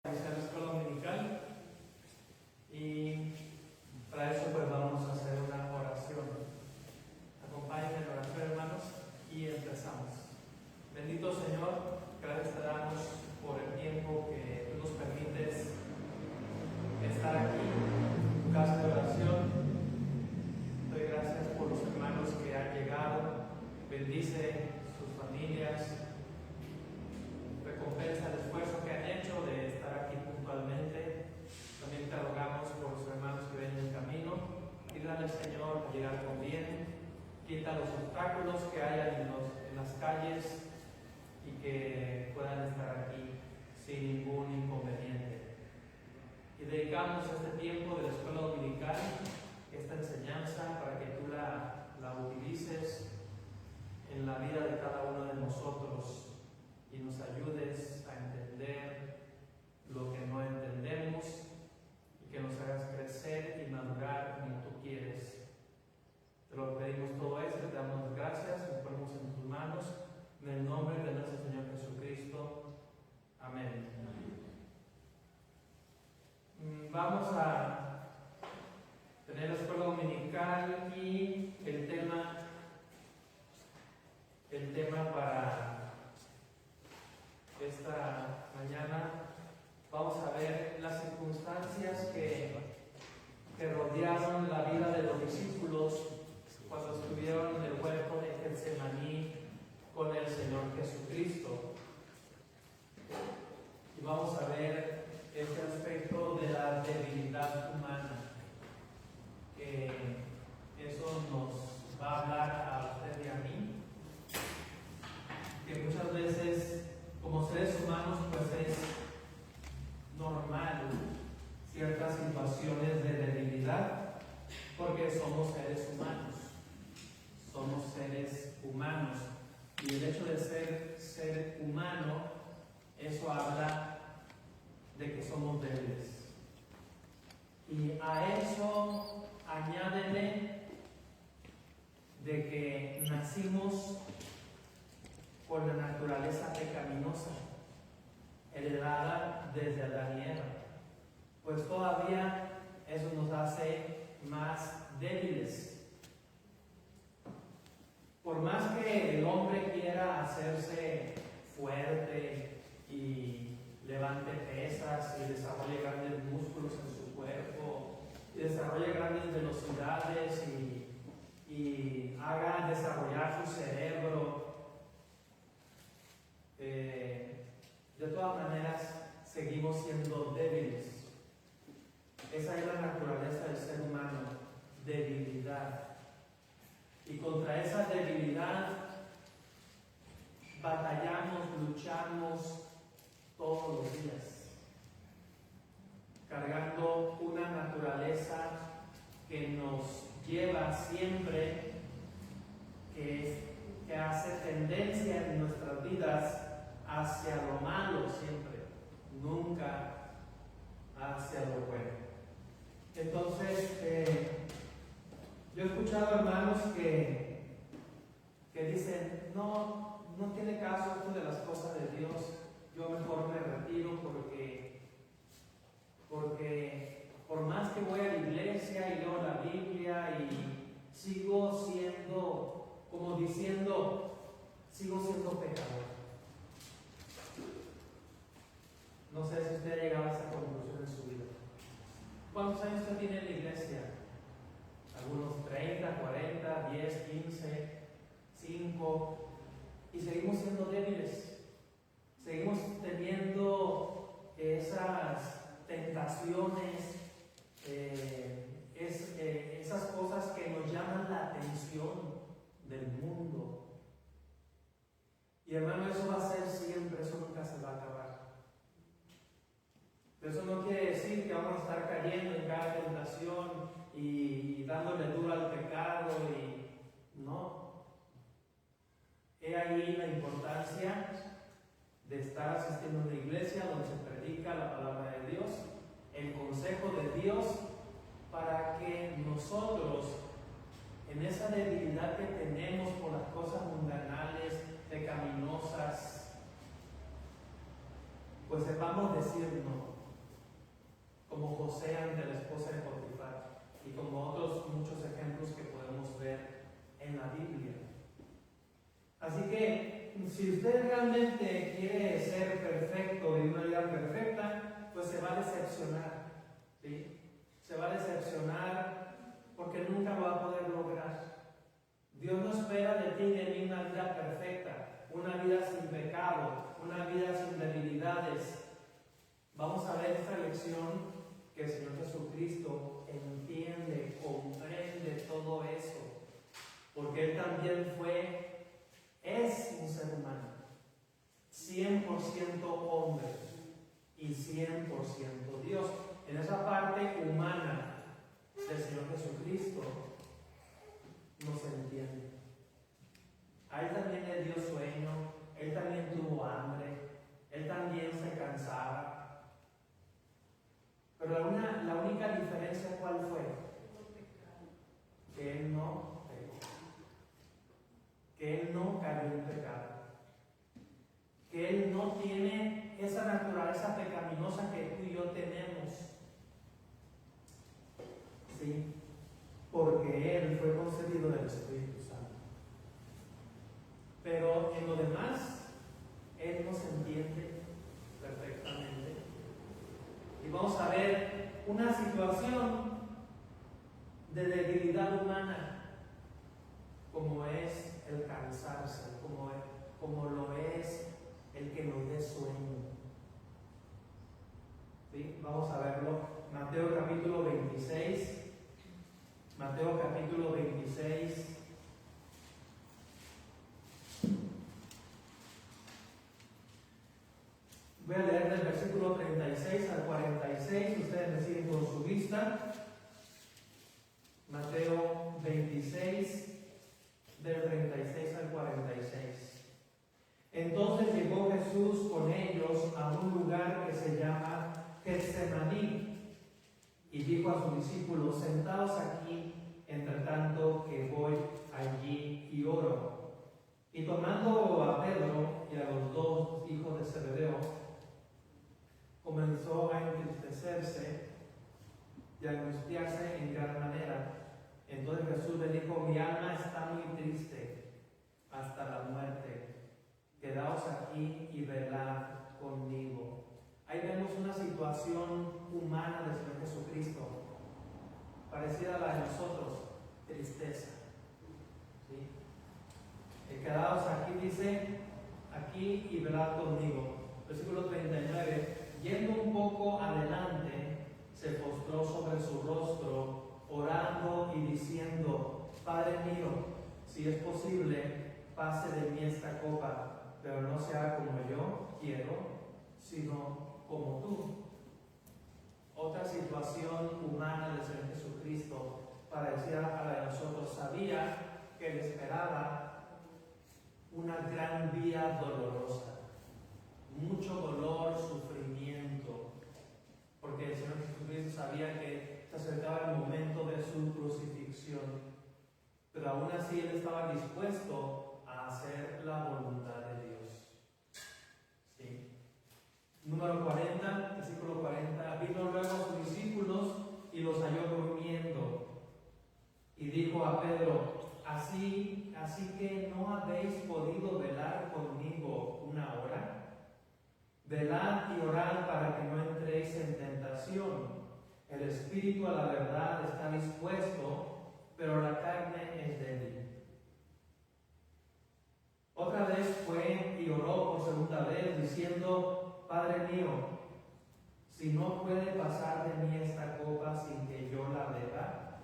A la escuela dominical, y para eso pues vamos a hacer una oración. Acompáñenme en oración, hermanos, y empezamos. Bendito Señor, gracias te damos por el tiempo que tú nos permites estar aquí en tu casa de oración. Doy gracias por los hermanos que han llegado. Bendice sus familias. Recompensa el esfuerzo que han hecho de estar aquí puntualmente. También te rogamos por los hermanos que ven el camino. Pídale al Señor llegar con bien. Quita los obstáculos que hay en las calles y que puedan estar aquí sin ningún inconveniente. Y dedicamos este tiempo de la escuela dominical, esta enseñanza, para que tú la utilices en la vida de cada uno de nosotros y nos ayudes a entender lo que no entendemos y que nos hagas crecer y madurar como tú quieres. Te lo pedimos todo eso, te damos gracias, nos ponemos en tus manos, en el nombre de nuestro Señor Jesucristo. Amén. Vamos a tener la escuela dominical y el tema para esta mañana vamos a ver las circunstancias que rodearon la vida de los discípulos cuando estuvieron en el huerto de Getsemaní con el Señor Jesucristo. Y vamos a ver este aspecto de la debilidad humana, que eso nos va a hablar a usted y a mí, que muchas veces como seres humanos pues es normal ciertas situaciones de debilidad, porque somos seres humanos, y el hecho de ser humano, eso habla de que somos débiles. Y a eso añádele de que nacimos con la naturaleza pecaminosa, heredada desde Adán y Eva, pues todavía eso nos hace más débiles. Por más que el hombre quiera hacerse fuerte y levante pesas y desarrolle grandes músculos en su cuerpo y desarrolle grandes velocidades y haga desarrollar su cerebro, de todas maneras seguimos siendo débiles. Esa es la naturaleza del ser humano, debilidad. Y contra esa debilidad batallamos, luchamos todos los días, cargando una naturaleza que nos lleva siempre, que hace tendencia en nuestras vidas hacia lo malo siempre, nunca hacia lo bueno. Entonces, yo he escuchado hermanos que dicen, no tiene caso esto de las cosas de Dios, yo mejor me retiro porque por más que voy a la iglesia y leo la Biblia y sigo siendo, como diciendo, sigo siendo pecador. No sé si usted ha llegado a esa conclusión en su vida. ¿Cuántos años usted tiene en la iglesia? Algunos 30, 40, 10, 15, 5. Y seguimos siendo débiles. Seguimos teniendo esas tentaciones, esas cosas que nos llaman la atención del mundo. Y hermano, eso va a ser siempre, eso nunca se va a acabar. Pero eso no quiere decir que vamos a estar cayendo en cada tentación y dándole duro al pecado, y no. He ahí la importancia de estar asistiendo a una iglesia donde se predica la palabra de Dios, el consejo de Dios, para que nosotros, en esa debilidad que tenemos por las cosas mundanales, pecaminosas, pues sepamos decir no. como José ante la esposa de Potifar y como otros muchos ejemplos que podemos ver en la Biblia. Así que si usted realmente quiere ser perfecto y una vida perfecta, pues se va a decepcionar, ¿sí? Se va a decepcionar porque nunca lo va a poder lograr. Dios no espera de ti y de mí una vida perfecta, una vida sin pecado, una vida sin debilidades. Vamos a ver esta lección que el Señor Jesucristo entiende, comprende todo eso, porque Él también es un ser humano, 100% hombre y 100% Dios. En esa parte humana del Señor Jesucristo nos entiende. A Él también le dio sueño, Él también tuvo hambre, Él también se cansaba. Pero la única diferencia, ¿cuál fue? Que Él no pecó, que Él no cayó en pecado, que Él no tiene esa naturaleza pecaminosa que tú y yo tenemos. ¿Sí? Porque Él fue concebido del Espíritu Santo. Pero en lo demás, Él nos entiende perfectamente. Y vamos a ver una situación de debilidad humana, como es el cansarse, como lo es el que nos dé sueño. ¿Sí? Vamos a verlo. Mateo capítulo 26. Mateo capítulo 26. Voy a leer del versículo 36 al 46. Ustedes me siguen con su vista. Mateo 26, del 36 al 46. Entonces llegó Jesús con ellos a un lugar que se llama Getsemaní y dijo a sus discípulos: sentaos aquí, entre tanto que voy allí y oro. Y tomando a Pedro y a los dos hijos de Zebedeo, comenzó a entristecerse y a angustiarse en gran manera. Entonces Jesús le dijo: mi alma está muy triste hasta la muerte. Quedaos aquí y velad conmigo. Ahí vemos una situación humana del Señor Jesucristo, parecida a la de nosotros, tristeza. ¿Sí? Quedaos aquí, dice, aquí y velad conmigo. Versículo 39. Yendo un poco adelante, se postró sobre su rostro, orando y diciendo: Padre mío, si es posible, pase de mí esta copa, pero no se haga como yo quiero, sino como tú. Otra situación humana del Señor Jesucristo, parecida a la de nosotros. Sabía que le esperaba una gran vía dolorosa, mucho dolor, sufrimiento, porque el Señor Jesucristo sabía que se acercaba el momento de su crucifixión, pero aún así Él estaba dispuesto a hacer la voluntad de Dios. ¿Sí? Número 40, versículo 40. Vino luego a sus discípulos y los halló durmiendo. Y dijo a Pedro: así que no habéis podido velar conmigo una hora. Velad y orad para que no entréis en tentación. El espíritu a la verdad está dispuesto, pero la carne es débil. Otra vez fue y oró por segunda vez, diciendo: Padre mío, si no puede pasar de mí esta copa sin que yo la beba,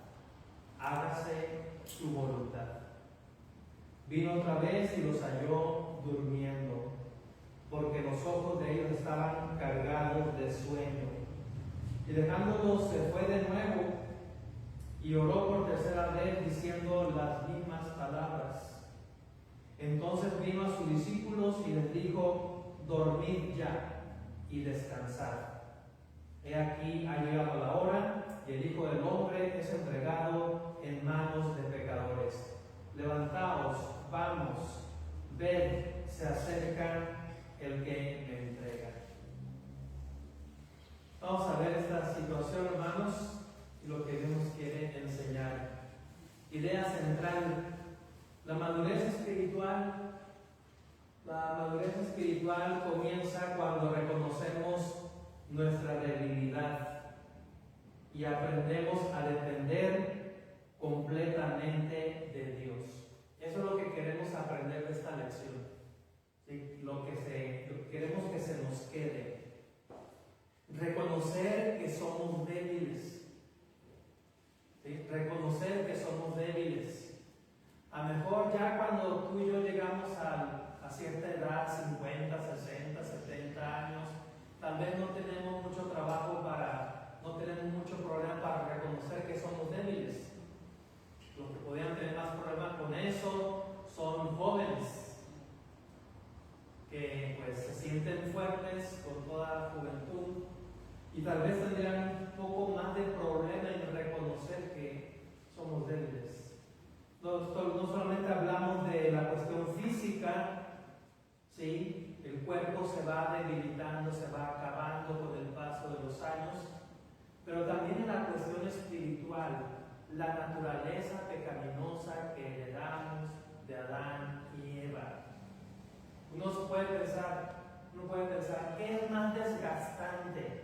hágase tu voluntad. Vino otra vez y los halló durmiendo, porque los ojos de ellos estaban cargados de sueño. Y dejándolos se fue de nuevo y oró por tercera vez, diciendo las mismas palabras. Entonces vino a sus discípulos y les dijo: dormid ya y descansad. He aquí ha llegado la hora y el Hijo del Hombre es entregado en manos de pecadores. Levantaos, vamos, ved, se acerca el que me entrega. Vamos a ver esta nuestra situación, hermanos, y lo que Dios nos quiere enseñar. Idea central: la madurez espiritual. La madurez espiritual comienza cuando reconocemos nuestra debilidad y aprendemos a depender completamente de Dios. Eso es lo que queremos aprender de esta lección. ¿Sí? Lo que queremos que se nos quede. Reconocer que somos débiles. ¿Sí? Reconocer que somos débiles. A lo mejor ya cuando tú y yo llegamos a cierta edad, 50, 60, 70 años, tal vez no tenemos mucho trabajo no tenemos mucho problema para reconocer que somos débiles. Los que podrían tener más problemas con eso son jóvenes, que pues se sienten fuertes con toda la juventud y tal vez tendrían un poco más de problema en reconocer que somos débiles. No solamente hablamos de la cuestión física, ¿sí? El cuerpo se va debilitando, se va acabando con el paso de los años, pero también en la cuestión espiritual, la naturaleza pecaminosa que heredamos de Adán y Eva. Uno puede pensar, ¿qué es más desgastante?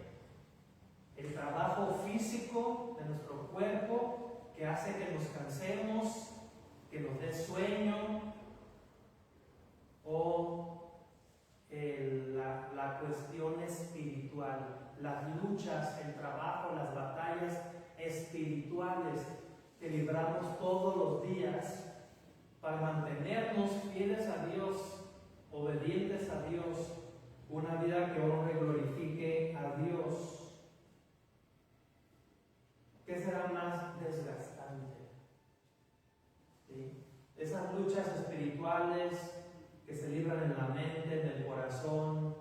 El trabajo físico de nuestro cuerpo, que hace que nos cansemos, que nos dé sueño, o la cuestión espiritual, las luchas, el trabajo, las batallas espirituales que libramos todos los días para mantenernos fieles a Dios, obedientes a Dios, una vida que honre y glorifique a Dios. ¿Qué será más desgastante? ¿Sí? Esas luchas espirituales que se libran en la mente, en el corazón.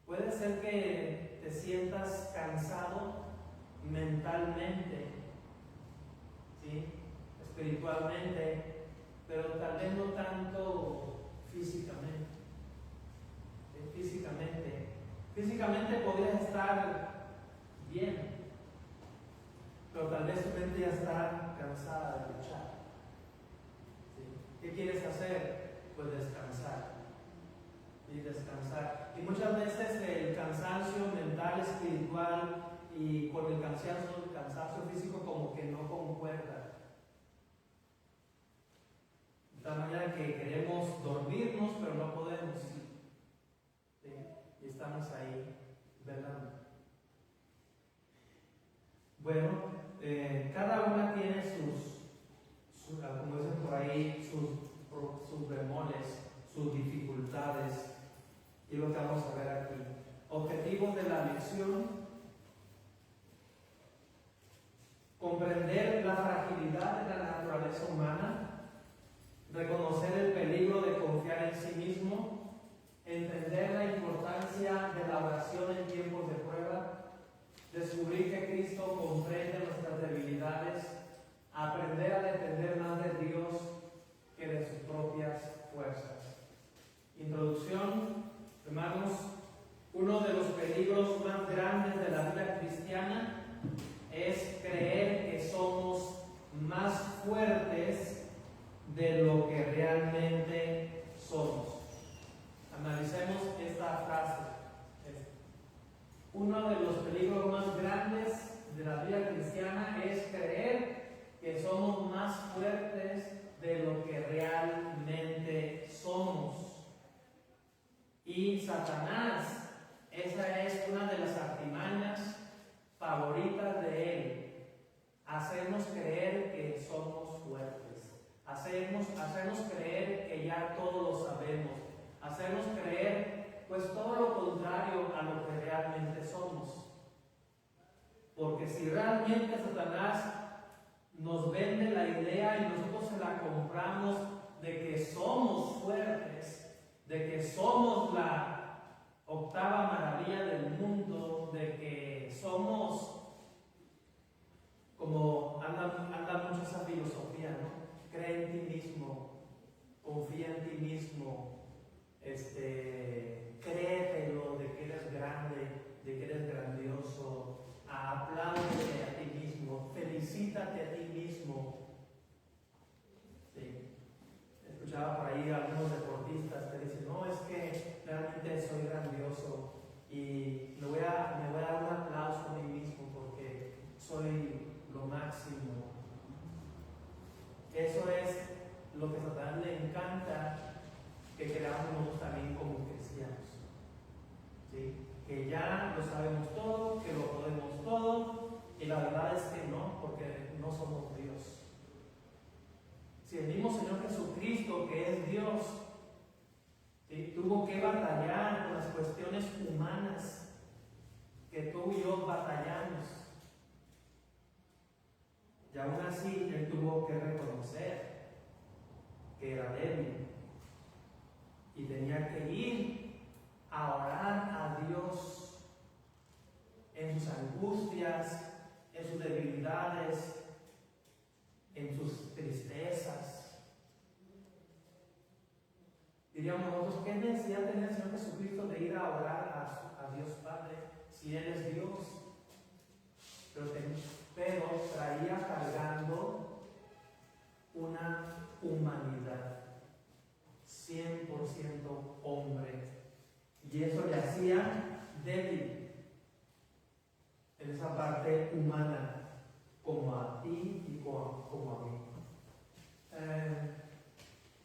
Puede ser que te sientas cansado mentalmente, ¿sí? Espiritualmente, pero tal vez no tanto físicamente. Físicamente podrías estar bien, pero tal vez tu mente ya está cansada de luchar. ¿Sí? ¿Qué quieres hacer? Pues descansar. Y descansar. Y muchas veces el cansancio mental, espiritual y con el cansancio físico como que no concuerda. De tal manera que queremos dormirnos, pero no podemos. ¿Sí? Y estamos ahí velando. Bueno, cada una tiene como dicen por ahí, sus bemoles, sus dificultades, y lo que vamos a ver aquí. Objetivos de la lección: comprender la fragilidad de la naturaleza humana, reconocer el peligro de confiar en sí mismo, entender la importancia de la oración en tiempos de prueba, descubrir que Cristo comprende nuestras debilidades, aprender a depender más de Dios que de sus propias fuerzas. Introducción, hermanos. Uno de los peligros más grandes de la vida cristiana es creer que somos más fuertes de lo que realmente somos. Analicemos esta frase. Uno de los peligros más grandes de la vida cristiana es creer que somos más fuertes de lo que realmente somos. Y Satanás, esa es una de las artimañas favoritas de él: hacernos creer que somos fuertes, hacernos creer que ya todo lo sabemos, hacernos creer pues todo lo contrario a lo que realmente somos. Porque si realmente Satanás nos vende la idea y nosotros se la compramos de que somos fuertes, de que somos la octava maravilla del mundo, de que somos, como anda mucho esa filosofía, ¿no? Cree en ti mismo, confía en ti mismo, créetelo de que eres grande, de que eres grandioso. lo sabemos todo, que lo podemos todo, y la verdad es que no, porque no somos Dios. Si el mismo Señor Jesucristo, que es Dios, ¿sí?, tuvo que batallar con las cuestiones humanas que tú y yo batallamos, y aún así Él tuvo que reconocer que era débil y tenía que ir a orar a Dios en sus angustias, en sus debilidades, en sus tristezas. Diríamos nosotros, ¿qué necesidad tenía el Señor Jesucristo de ir a orar a Dios Padre si Él es Dios? Pero traía cargando una humanidad 100% hombre, y eso le hacía débil en esa parte humana, como a ti y como a mí.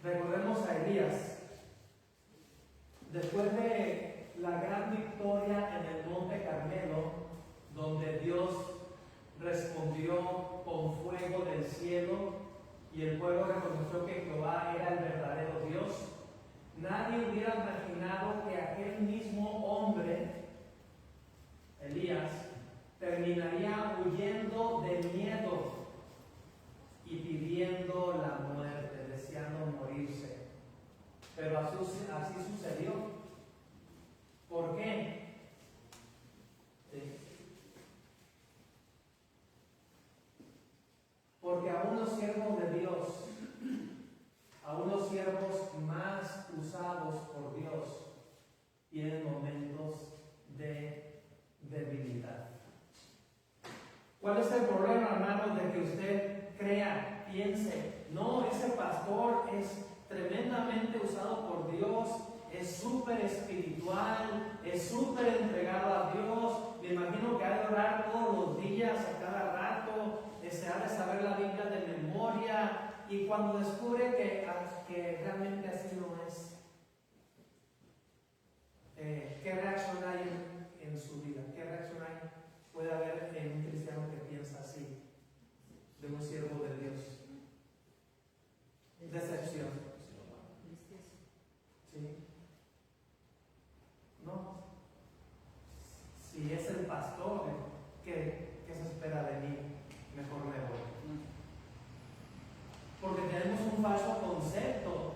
Recordemos a Elías. Después de la gran victoria en el Monte Carmelo, donde Dios respondió con fuego del cielo y el pueblo reconoció que Jehová era el verdadero Dios, nadie hubiera imaginado que aquel mismo hombre, Elías, terminaría huyendo de miedo y pidiendo la muerte, deseando morirse. Pero así sucedió. ¿Por qué? Porque aún los siervos de Dios, aún los siervos más usados por Dios, tienen momentos de debilidad. ¿Cuál es el problema, hermanos, de que usted crea, piense, no, ese pastor es tremendamente usado por Dios, es súper espiritual, es súper entregado a Dios, me imagino que ha de orar todos los días, a cada rato, se ha de saber la Biblia de memoria, y cuando descubre que realmente así no es, ¿qué reacción hay en su vida? ¿Qué reacción puede haber en un cristiano que piensa así, de un siervo de Dios? Decepción. ¿Sí? No. Si es el pastor, ¿qué se espera de mí? Mejor me voy. Porque tenemos un falso concepto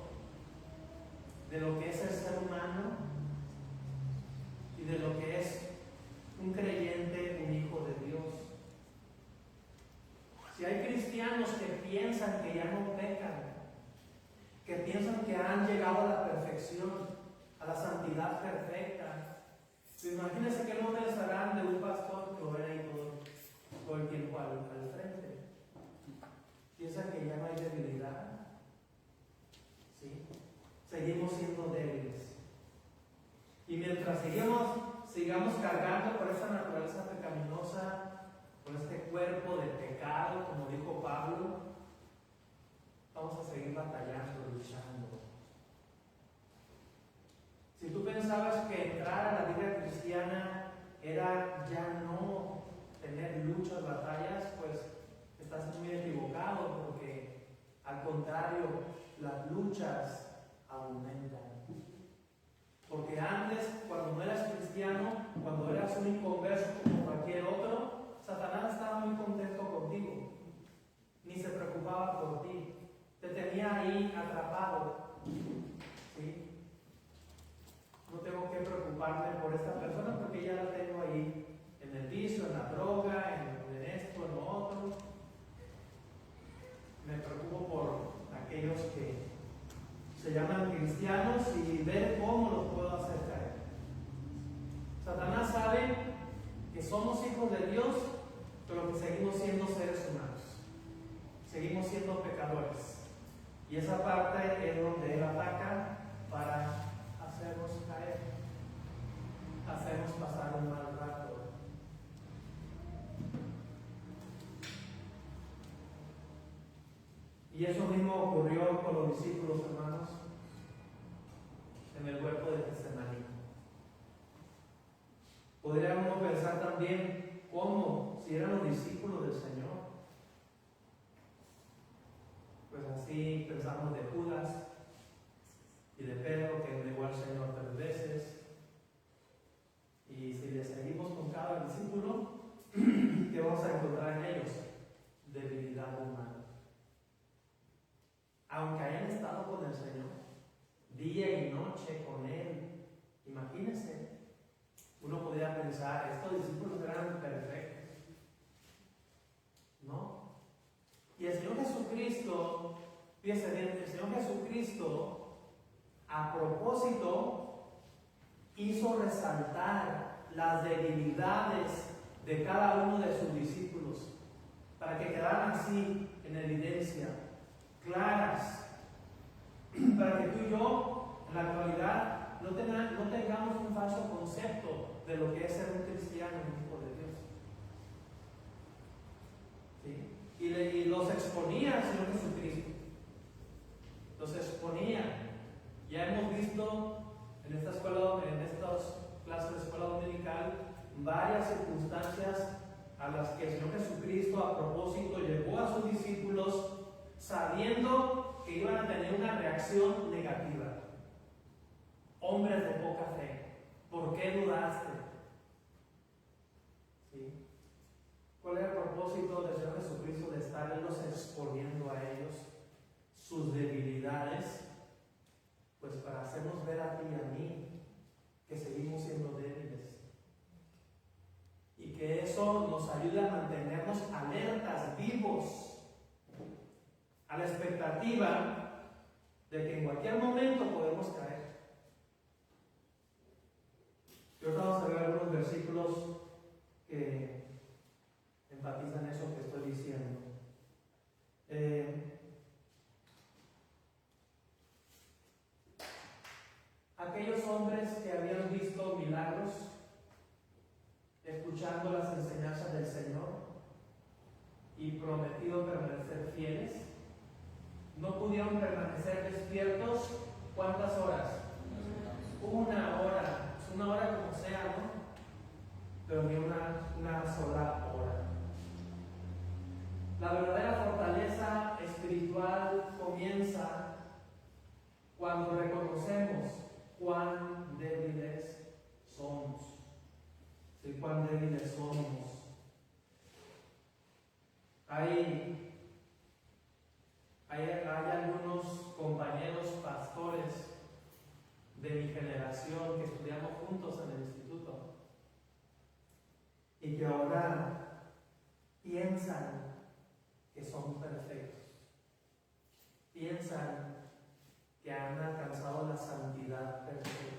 de lo que es el ser humano y de lo que es un creyente, un hijo de Dios. Si hay cristianos que piensan que ya no pecan, que piensan que han llegado a la perfección, a la santidad perfecta, pues imagínense qué no pensarán de un pastor que lo ven ahí todo el tiempo al frente. Piensan que ya no hay debilidad. ¿Sí? Seguimos siendo débiles. Y mientras sigamos cargando por esa naturaleza pecaminosa, por este cuerpo de pecado, como dijo Pablo, vamos a seguir batallando, luchando. Si tú pensabas que entrar a la vida cristiana era ya no tener luchas, batallas, pues estás muy equivocado, porque al contrario, las luchas aumentan. Porque antes, cuando no eras cristiano, cuando eras un inconverso como cualquier otro, Satanás estaba muy contento contigo, ni se preocupaba por ti, te tenía ahí atrapado. ¿Sí? No tengo que preocuparme por esta persona porque ya la tengo ahí en el vicio, en la droga, en esto, en lo otro. Me preocupo por aquellos que se llaman cristianos y ver cómo los puedo hacer caer. Satanás sabe que somos hijos de Dios, pero que seguimos siendo seres humanos. Seguimos siendo pecadores. Y esa parte es donde él ataca para hacernos caer, hacernos pasar un mal rato. Y eso mismo ocurrió con los discípulos, hermanos, en el huerto de Getsemaní. Podría podría uno pensar también cómo, si eran los discípulos del Señor. Pues así pensamos de Judas y de Pedro, que negó al Señor 3 veces. Y si le seguimos con cada discípulo, ¿qué vamos a encontrar en ellos? Debilidad humana. Aunque hayan estado con el Señor, día y noche con Él, imagínense, uno podría pensar, estos discípulos eran perfectos, ¿no? Y el Señor Jesucristo, fíjense bien, el Señor Jesucristo, a propósito, hizo resaltar las debilidades de cada uno de sus discípulos, para que quedaran así en evidencia, claras, para que tú y yo, en la actualidad, no tengamos un falso concepto de lo que es ser un cristiano, un hijo de Dios. ¿Sí? Y los exponía al Señor Jesucristo. Los exponía. Ya hemos visto en esta escuela, en estas clases de escuela dominical, varias circunstancias a las que el Señor Jesucristo a propósito llevó a sus discípulos sabiendo que iban a tener una reacción negativa. Hombres de poca fe, ¿por qué dudaste? ¿Sí? ¿Cuál era el propósito del Señor Jesucristo de estarlos exponiendo a ellos sus debilidades? Pues para hacernos ver a ti y a mí que seguimos siendo débiles. Y que eso nos ayude a mantenernos alertas, vivos, a la expectativa de que en cualquier momento podemos caer. Y ahora vamos a ver algunos versículos que enfatizan eso que estoy diciendo. Aquellos hombres que habían visto milagros, escuchando las enseñanzas del Señor y prometido permanecer fieles, no pudieron permanecer despiertos. ¿Cuántas horas? 1 hora. Es 1 hora como sea, ¿no? Pero ni una sola hora. La verdadera fortaleza espiritual comienza cuando reconocemos cuán débiles somos. ¿Sí? Cuán débiles somos. Hay algunos compañeros pastores de mi generación que estudiamos juntos en el instituto y que ahora piensan que son perfectos, piensan que han alcanzado la santidad perfecta.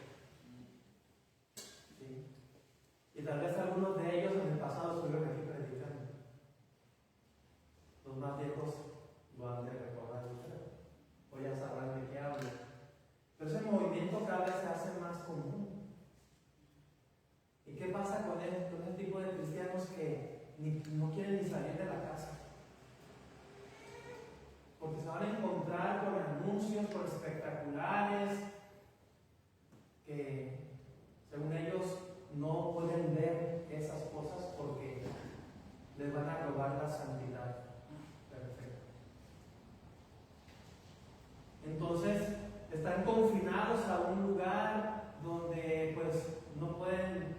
¿Sí? Y tal vez algunos de ellos en el pasado estuvieron aquí predicando. Los más viejos lo han de recordar ustedes, o ya sabrán de qué hablo. Pero ese movimiento cada vez se hace más común. ¿Y qué pasa con ese tipo de cristianos que no quieren ni salir de la casa? Porque se van a encontrar con anuncios, con espectaculares, que según ellos no pueden ver esas cosas porque les van a robar la santidad perfecta. Entonces están confinados a un lugar donde pues no pueden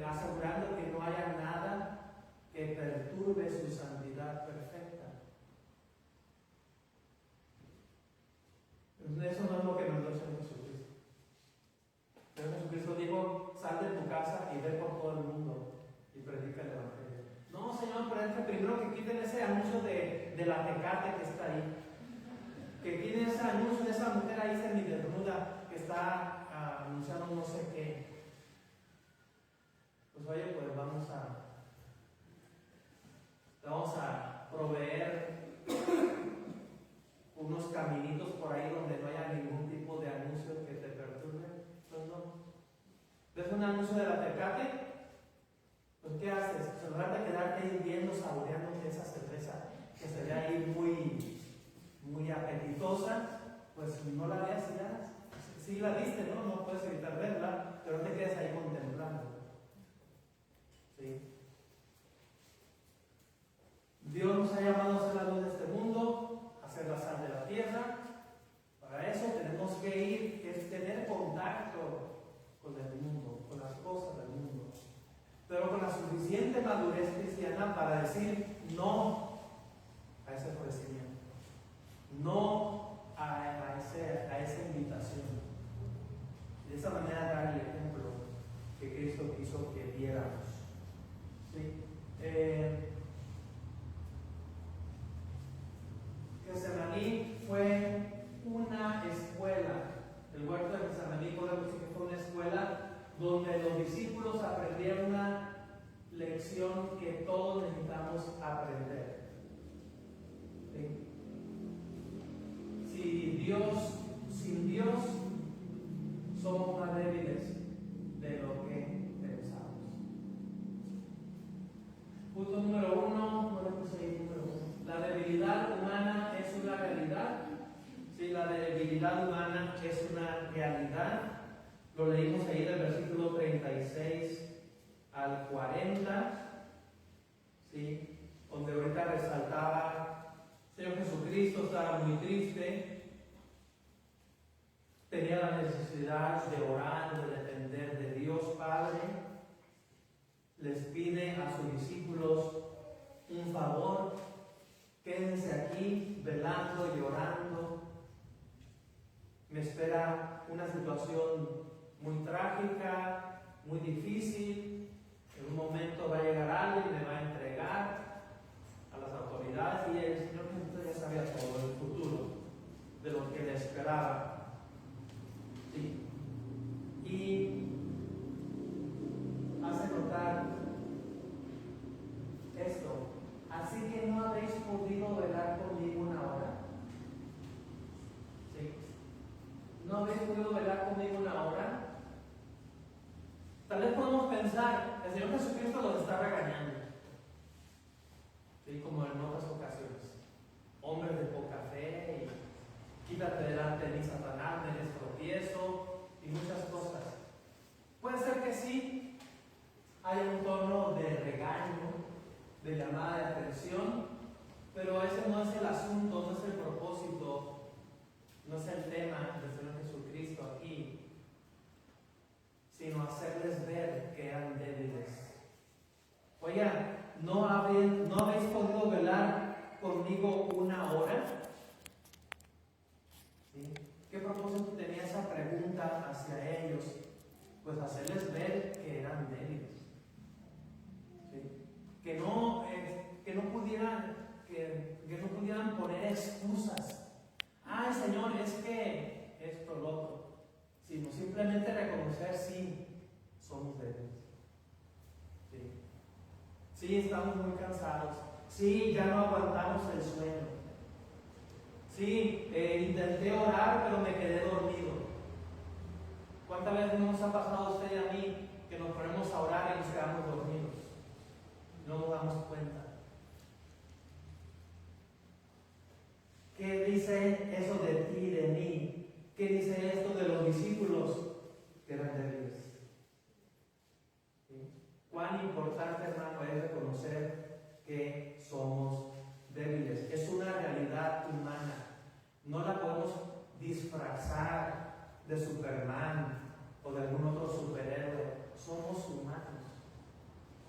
asegurando que no haya nada que perturbe su santidad perfecta. Entonces eso no es lo que nos dio el Señor Jesucristo. El Señor Jesucristo dijo: sal de tu casa y ve por todo el mundo y predica el Evangelio. No, Señor, pero es que primero que quiten ese anuncio de la Tecate que está ahí. Que quiten ese anuncio de esa mujer ahí semidesnuda que está anunciando no sé qué. Pues oye, pues vamos a proveer unos caminitos por ahí donde no haya ningún tipo de anuncio que te perturbe. Pues no. ¿Ves un anuncio de la Tecate? Pues ¿qué haces? Pues en lugar de quedarte ahí viendo, saboreando esa cerveza que se ve ahí muy apetitosa, pues no la veas y ya. sí la viste, ¿no? No puedes evitar verla, pero no te quedes ahí contemplando. ¿Sí? Dios nos ha llamado a ser la luz de este mundo, a ser la sal de la tierra. Para eso tenemos que ir, que es tener contacto con el mundo, con las cosas del mundo, pero con la suficiente madurez cristiana para decir no a ese ofrecimiento, no a esa invitación. De esa manera dar el ejemplo que Cristo quiso que diéramos. ¿Sí? Getsemaní fue una escuela. El huerto de Getsemaní podemos decir que fue una escuela donde los discípulos aprendieron una lección que todos necesitamos aprender. ¿Sí? Sin Dios, somos más débiles de lo que pensamos. Punto número 1, no le puse ahí número 1. La debilidad humana es una realidad. Sí, la debilidad humana es una realidad. Lo leímos ahí del versículo 36 al 40, ¿sí? Donde ahorita resaltaba, Señor Jesucristo estaba muy triste, tenía la necesidad de orar, de depender de Dios Padre. Les pide a sus discípulos un favor: quédense aquí velando y orando. Me espera una situación muy trágica, muy difícil. En un momento va a llegar alguien y me va a entregar a las autoridades, y el Señor Jesucristo ya sabía todo el futuro de lo que le esperaba. Sí. Y hace notar esto: así que no habéis podido velar conmigo una hora. ¿Sí? ¿No habéis podido velar conmigo una hora? Tal vez podemos pensar, el Señor Jesucristo los está regañando, ¿sí? Como en otras ocasiones. Hombres de poca fe, y quítate delante de mí, Satanás, me des tropiezo, y muchas cosas. Puede ser que sí hay un tono de regaño, de llamada de atención, pero ese no es el asunto, no es el propósito, no es el tema del Señor Jesucristo aquí, sino hacerles ver que eran débiles. Oigan, ¿no habéis podido velar conmigo una hora? ¿Sí? ¿Qué propósito tenía esa pregunta hacia ellos? Pues hacerles ver que eran débiles. ¿Sí? Que no pudieran poner excusas. Ay, Señor, es que esto, lo otro. Sino simplemente reconocer: sí, somos débiles. ¿Sí? Sí, estamos muy cansados. Sí, ya no aguantamos el sueño. Sí, intenté orar, pero me quedé dormido. ¿Cuántas veces nos ha pasado a usted y a mí que nos ponemos a orar y nos quedamos dormidos? No nos damos cuenta. ¿Qué dice eso de ti y de mí? ¿Qué dice esto de los discípulos que eran débiles? ¿Sí? Cuán importante, hermano, es reconocer que somos débiles. Es una realidad humana. No la podemos disfrazar de Superman o de algún otro superhéroe. Somos humanos.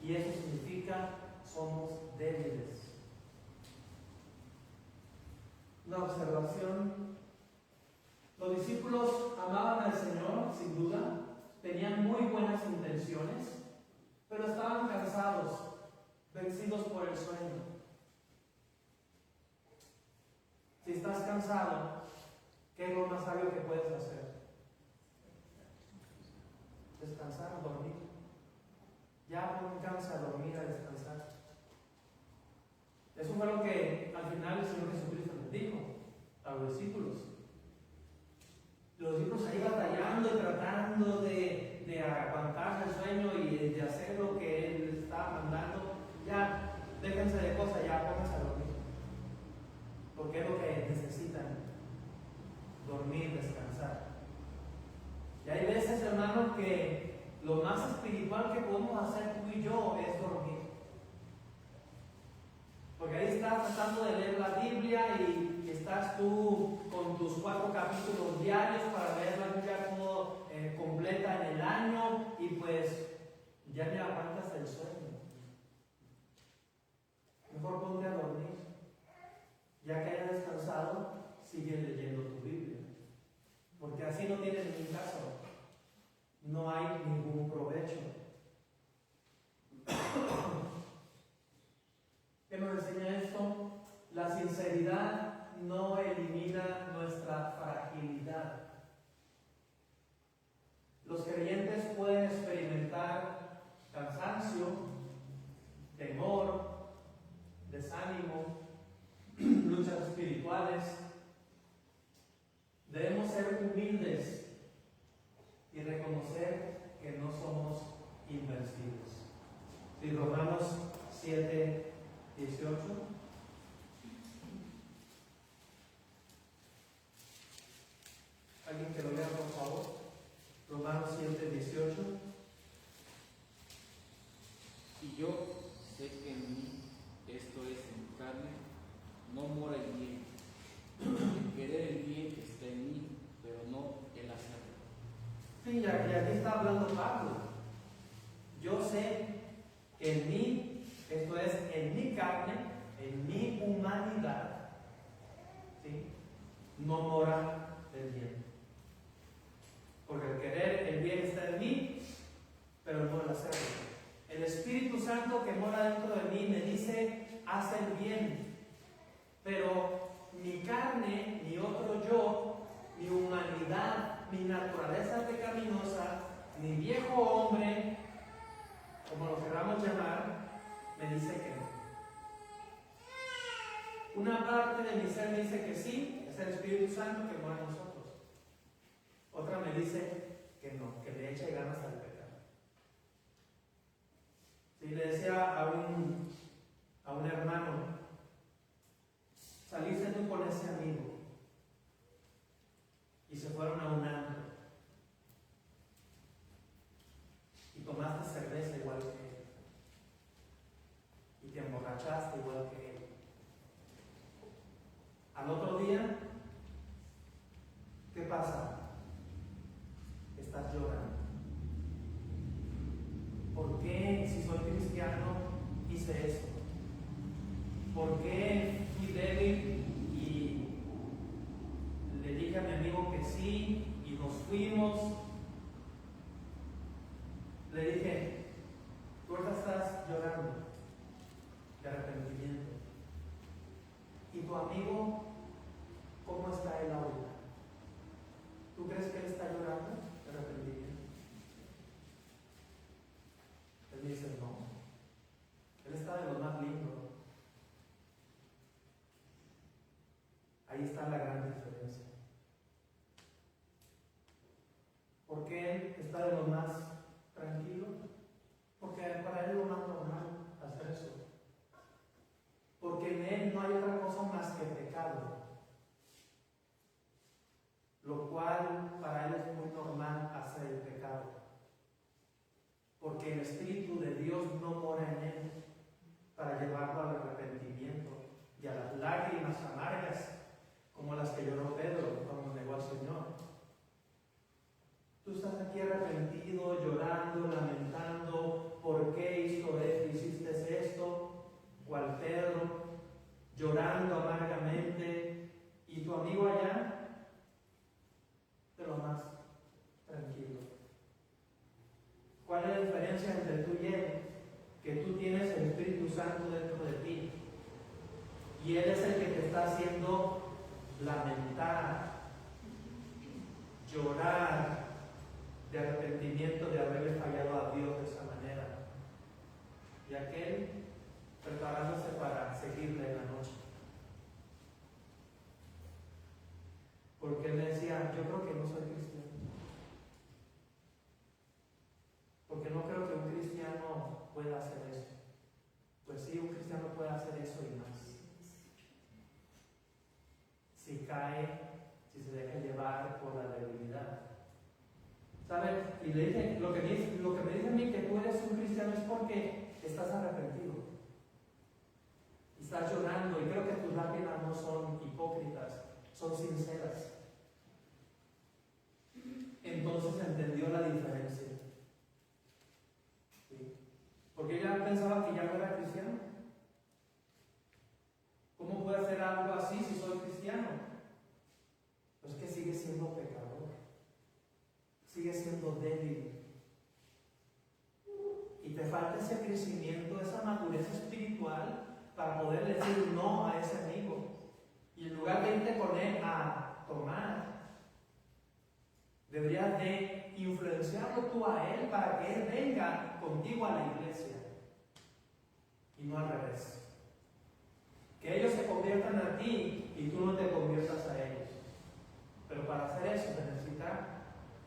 Y eso significa somos débiles. Una observación: los discípulos amaban al Señor, sin duda, tenían muy buenas intenciones, pero estaban cansados, vencidos por el sueño. Si estás cansado, ¿qué es lo más sabio que puedes hacer? Descansar, dormir. Ya no me cansa dormir, a descansar. Eso fue lo que al final el Señor Jesucristo les dijo a los discípulos. Los discípulos ahí batallando y tratando de aguantar el sueño y de hacer lo que Él les estaba mandando. Ya, déjense de cosas, ya pónganse a dormir. Porque es lo que necesitan: dormir, descansar. que lo más espiritual que podemos hacer tú y yo es dormir. Porque ahí estás tratando de leer la Biblia y estás tú con tus 4 capítulos diarios para leer la Biblia como completa en el año y pues ya me aguantas el sueño. Mejor ponte a dormir. Ya que hayas descansado, sigue leyendo tu Biblia. Porque así no tiene ningún caso. No hay ningún provecho. ¿Qué nos enseña esto? La sinceridad no elimina nuestra fragilidad. Los creyentes pueden experimentar cansancio, temor, desánimo, luchas espirituales. Debemos ser humildes y reconocer que no somos invencibles. Si Romanos 7, 18. ¿Alguien que lo lea, por favor? Romanos 7, 18. Y yo sé que en mí, esto es en mi carne, no mora el bien. El querer el bien está en mí, pero no el hacerlo. Sí, y aquí está hablando Pablo. Yo sé que en mí, esto es en mi carne, en mi humanidad, ¿sí?, no mora el bien. Porque el querer el bien está en mí, pero no el hacerlo. El Espíritu Santo que mora dentro de mí me dice, haz el bien. Pero mi carne, mi otro yo, mi humanidad, mi naturaleza pecaminosa, mi viejo hombre, como lo queramos llamar, me dice que no. Una parte de mi ser me dice que sí, es el Espíritu Santo que mora en nosotros. Otra me dice que no, que le eche ganas al pecado. Si le decía a un hermano, saliste tú con ese amigo y se fueron a un antro y tomaste cerveza igual que él y te emborrachaste igual que él. Al otro día, ¿qué pasa? Estás llorando. ¿Por qué, si soy cristiano, hice eso? ¿Por qué fui débil y le dije a mi amigo que sí y nos fuimos? Le dije, tú ahorita estás llorando de arrepentimiento. ¿Y tu amigo, cómo está él ahorita? ¿Tú crees que él está llorando de arrepentimiento? Él me dice, no. Él está de lo más lindo. Ahí está la gran diferencia. ¿Por qué él está de lo más tranquilo? Porque para él es lo más normal hacer eso. Porque en él no hay otra cosa más que pecado. Lo cual para él es muy normal hacer el pecado. Porque el Espíritu de Dios no mora en él para llevarlo al arrepentimiento y a las lágrimas amargas como las que lloró Pedro cuando negó al Señor. Tú estás aquí arrepentido, llorando, lamentando, ¿por qué hiciste esto? ¿Cuál Pedro? Llorando amargamente, y tu amigo allá, de lo más tranquilo. ¿Cuál es la diferencia entre tú y él? Que tú tienes el Espíritu Santo dentro de ti, y él es el que te está haciendo lamentar, llorar de arrepentimiento de haberle fallado a Dios de esa manera, y aquel preparándose para seguirle en la noche. Porque él me decía, yo creo que no soy cristiano, porque no creo que un cristiano pueda hacer eso. Pues sí, un cristiano puede hacer eso y más. Si cae, si se deja llevar por la debilidad. ¿Saben? Y y le dice, lo que me dice a mí que tú eres un cristiano es porque estás arrepentido. Y estás llorando y creo que tus lágrimas no son hipócritas, son sinceras. Entonces entendió la diferencia. ¿Sí? Porque ella pensaba que ya no era cristiano. ¿Cómo puede hacer algo así si soy cristiano? Pues que sigue siendo pecador. Sigue siendo débil. Y te falta ese crecimiento, esa madurez espiritual para poder decir no a ese amigo. Y en lugar de irte con él a tomar, deberías de influenciarlo tú a él para que él venga contigo a la iglesia. Y no al revés. Que ellos se conviertan a ti y tú no te conviertas a ellos. Pero para hacer eso se necesita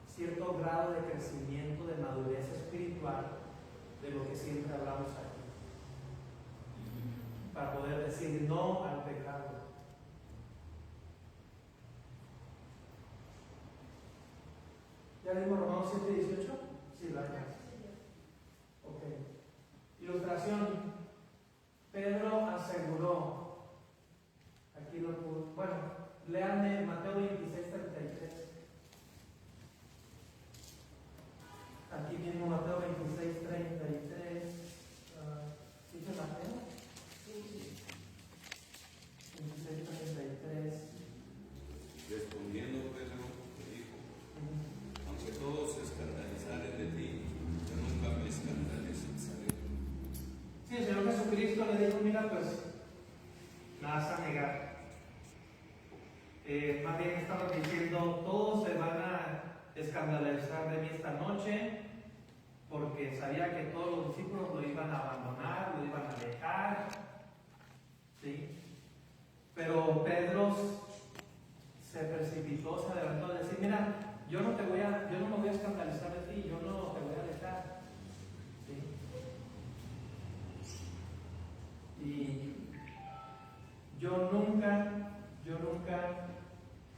cierto grado de crecimiento, de madurez espiritual, de lo que siempre hablamos aquí. Para poder decir no al pecado. ¿Ya vimos Romanos 7:18? Sí, la verdad. Ok. Ilustración. Pedro aseguró. Aquí lo puedo. Bueno, léanme Mateo 26:33. Aquí mismo Mateo 26:33. ¿Dice Mateo? Sí. 26:33. Respondiendo Pedro le dijo, aunque todos se escandalizaren de ti, yo nunca me escandalizaré. Sí, el Señor Jesucristo le dijo, mira, pues, la vas a negar. Más bien estaba diciendo, todos se van a escandalizar de mí esta noche, porque sabía que todos los discípulos lo iban a abandonar, lo iban a dejar. ¿Sí? Pero Pedro se precipitó, se adelantó a decir, mira, yo no me voy a escandalizar de ti, yo no te voy a dejar. ¿Sí? Y yo nunca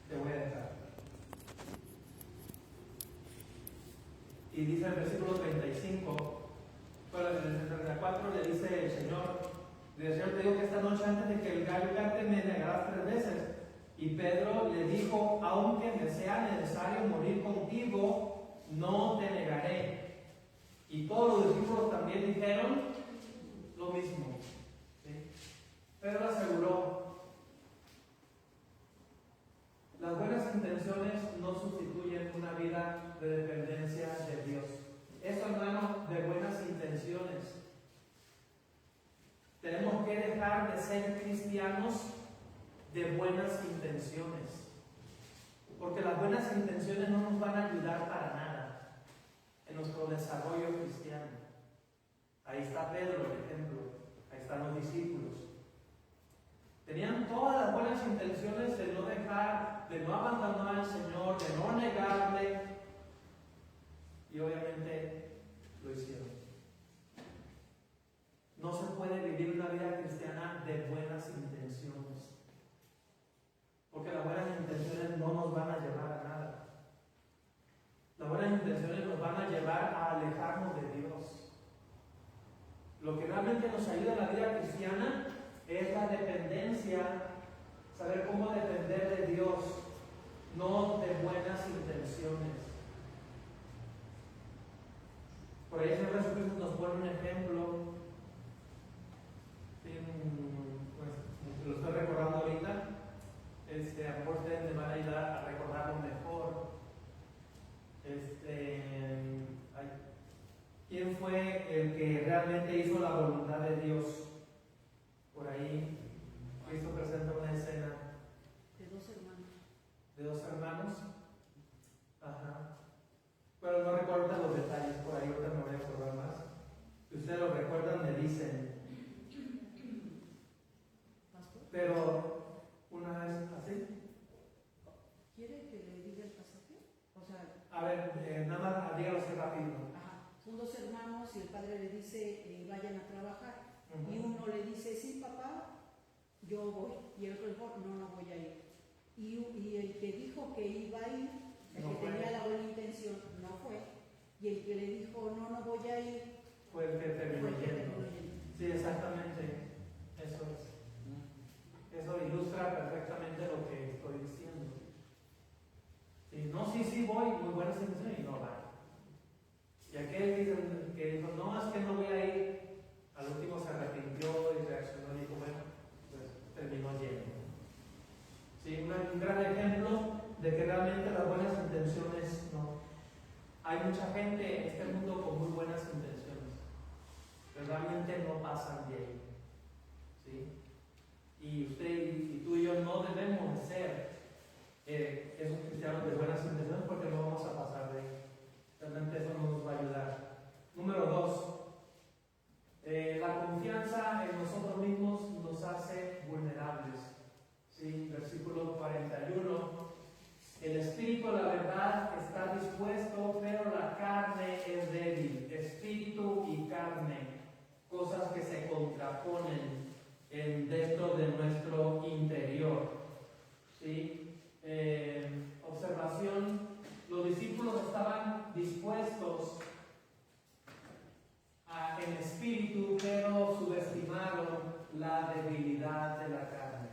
te voy a dejar. Y dice el versículo 35, bueno, en el 34 le dice el Señor, te digo que esta noche antes de que el gallo cante me negarás 3 veces. Y Pedro le dijo, aunque me sea necesario morir contigo, no te negaré. Y todos los discípulos también dijeron lo mismo. ¿Sí? Pedro aseguró, las buenas intenciones no sustituyen una vida de dependencia de Dios. Esto, hermano, de buenas intenciones. Tenemos que dejar de ser cristianos de buenas intenciones. Porque las buenas intenciones no nos van a ayudar para nada en nuestro desarrollo cristiano. Ahí está Pedro, el ejemplo. Ahí están los discípulos. Tenían todas las buenas intenciones de no dejar, de no abandonar al Señor, de no negarle. Y obviamente lo hicieron. No se puede vivir una vida cristiana de buenas intenciones. Porque las buenas intenciones no nos van a llevar a nada. Las buenas intenciones nos van a llevar a alejarnos de Dios. Lo que realmente nos ayuda en la vida cristiana es la dependencia, saber cómo depender de Dios, no de buenas intenciones. Por ahí el Señor Jesucristo nos pone un ejemplo. Pues, lo estoy recordando ahorita. A lo mejor ustedes me van a ayudar a recordarlo mejor. ¿Quién fue el que realmente hizo la voluntad de Dios? Por ahí Cristo presenta una escena de 2 hermanos. ¿De 2 hermanos? Ajá. Pero no recuerdo los detalles, por ahí ahorita me voy a acordar más. Si ustedes lo recuerdan, me dicen. ¿Pastor? Pero una vez así. ¿Quiere que le diga el pasaje? O sea, A ver, nada más dígalo así rápido. ajá, son 2 hermanos y el padre le dice, vayan a trabajar. Uh-huh. Y uno le dice, sí, papá, yo voy. Y el otro dijo, no voy a ir. Y el que dijo que iba a ir, el No que fue. tenía la buena intención, no fue. y el que le dijo, no, no voy a ir, Fue el que terminó fue el que yendo. terminó yendo. Sí, exactamente. Eso es. Eso ilustra perfectamente lo que estoy diciendo. Sí, no, sí, voy, muy buenas intenciones y no va. Y aquel que dijo, no, es que no voy a ir, al último se arrepintió y reaccionó y dijo, bueno, pues terminó yendo. Sí, un gran ejemplo de que realmente las buenas intenciones no. Hay mucha gente en este mundo con muy buenas intenciones, pero realmente no pasan de ahí. ¿Sí? Y usted y tú y yo no debemos de ser esos cristianos de buenas intenciones porque no vamos a pasar de ahí. Realmente eso no nos va a ayudar. Número 2. La confianza en nosotros mismos nos hace vulnerables. ¿Sí? Versículo 41. El espíritu, la verdad, está dispuesto, pero la carne es débil. Espíritu y carne, cosas que se contraponen dentro de nuestro interior. ¿Sí? Observación, los discípulos estaban dispuestos en espíritu, pero subestimaron la debilidad de la carne.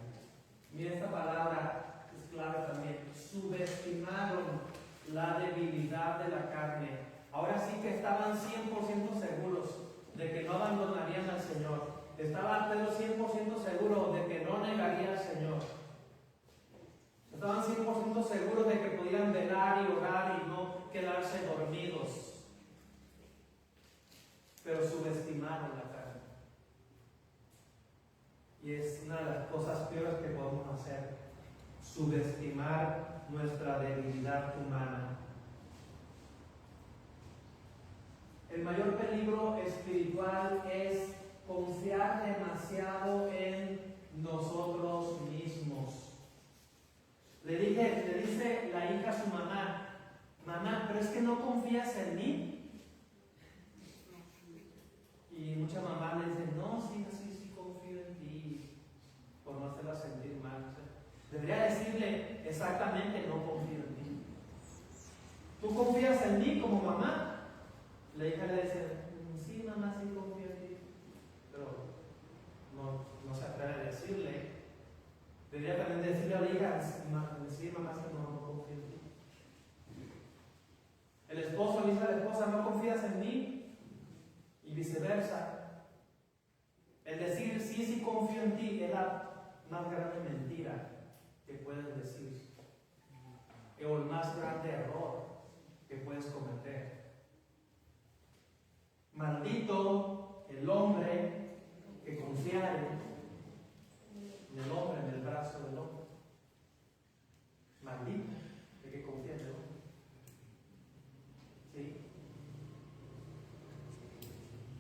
Mira, esta palabra es clave también. Subestimaron la debilidad de la carne. Ahora sí que estaban 100% seguros de que no abandonarían al Señor. Estaba Pedro 100% seguro de que no negaría al Señor. Estaban 100% seguros de que podían velar y orar y no quedarse dormidos. Pero subestimaron la carne. Y es una de las cosas peores que podemos hacer. Subestimar nuestra debilidad humana. El mayor peligro espiritual es confiar demasiado en nosotros mismos. Le dice la hija a su mamá, mamá, pero es que no confías en mí. Y muchas mamás le dicen, no, sí confío en ti, por no hacerla sentir mal. Debería decirle exactamente, no confío en ti. ¿Tú confías en mí como mamá? La hija le dice, sí, mamá, sí confío en ti. Pero no se atreve a decirle. Debería también decirle a la hija, sí, mamá, sí, no confío en ti. El esposo le dice a la esposa, ¿no confías en mí? Y viceversa. El decir, sí confío en ti, es la más grande mentira que puedes decir. O el más grande error que puedes cometer. Maldito el hombre que confiare en el hombre, en el brazo del hombre. Maldito el que confía en el hombre. ¿Sí?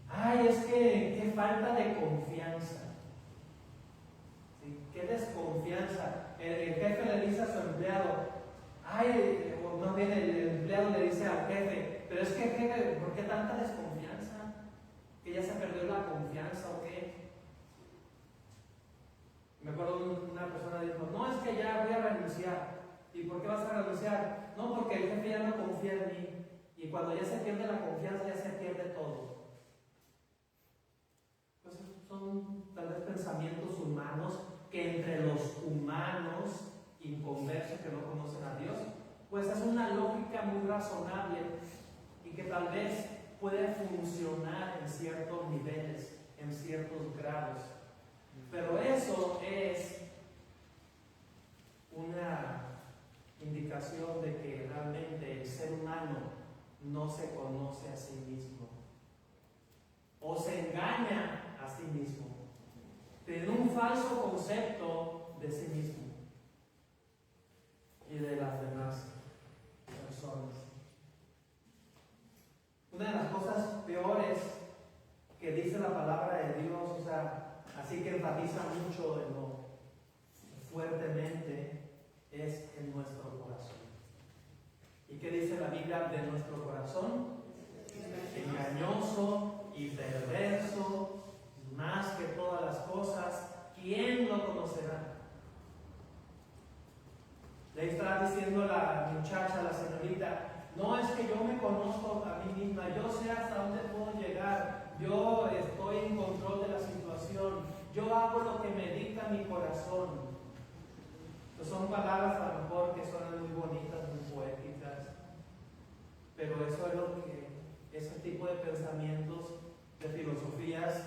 Ay, es que qué falta de confianza. ¿Sí? Qué desconfianza. El jefe le dice a su empleado, ay, o más bien el empleado le dice al jefe, pero es que jefe, ¿por qué tanta desconfianza? ¿Que ya se perdió la confianza o qué? Me acuerdo una persona dijo, no, es que ya voy a renunciar. ¿Y por qué vas a renunciar? No, porque el jefe ya no confía en mí. Y cuando ya se pierde la confianza, ya se pierde todo. Pues son tal vez pensamientos humanos que entre los humanos inconversos que no conocen a Dios, pues es una lógica muy razonable y que tal vez puede funcionar en ciertos niveles, en ciertos grados. Pero eso es una indicación de que realmente el ser humano no se conoce a sí mismo o se engaña a sí mismo, tiene un falso concepto de sí mismo y de las demás personas. Una de las cosas peores que dice la palabra de Dios, o sea, así que enfatiza mucho en lo fuertemente, es en nuestro corazón. ¿Y qué dice la Biblia de nuestro corazón? Engañoso y perverso, más que todas las cosas, ¿quién lo conocerá? Le está diciendo la muchacha, la señorita, no es que yo me conozco a mí víctima, yo sé hasta dónde puedo llegar, yo estoy en control de la situación, yo hago lo que me dicta mi corazón. Pues son palabras a lo mejor que suenan muy bonitas, muy poéticas, pero eso es lo que, ese tipo de pensamientos, de filosofías,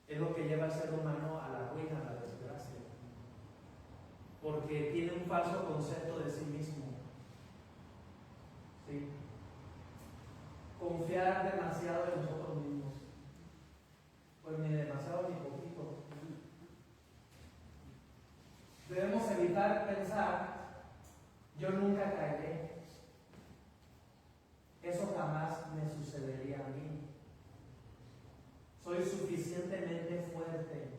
es lo que lleva al ser humano a la ruina, a la desgracia, porque tiene un falso concepto de sí mismo. ¿Sí? Confiar demasiado en nosotros mismos, pues ni demasiado ni poquito. Debemos evitar pensar, yo nunca caeré, eso jamás me sucedería a mí, soy suficientemente fuerte.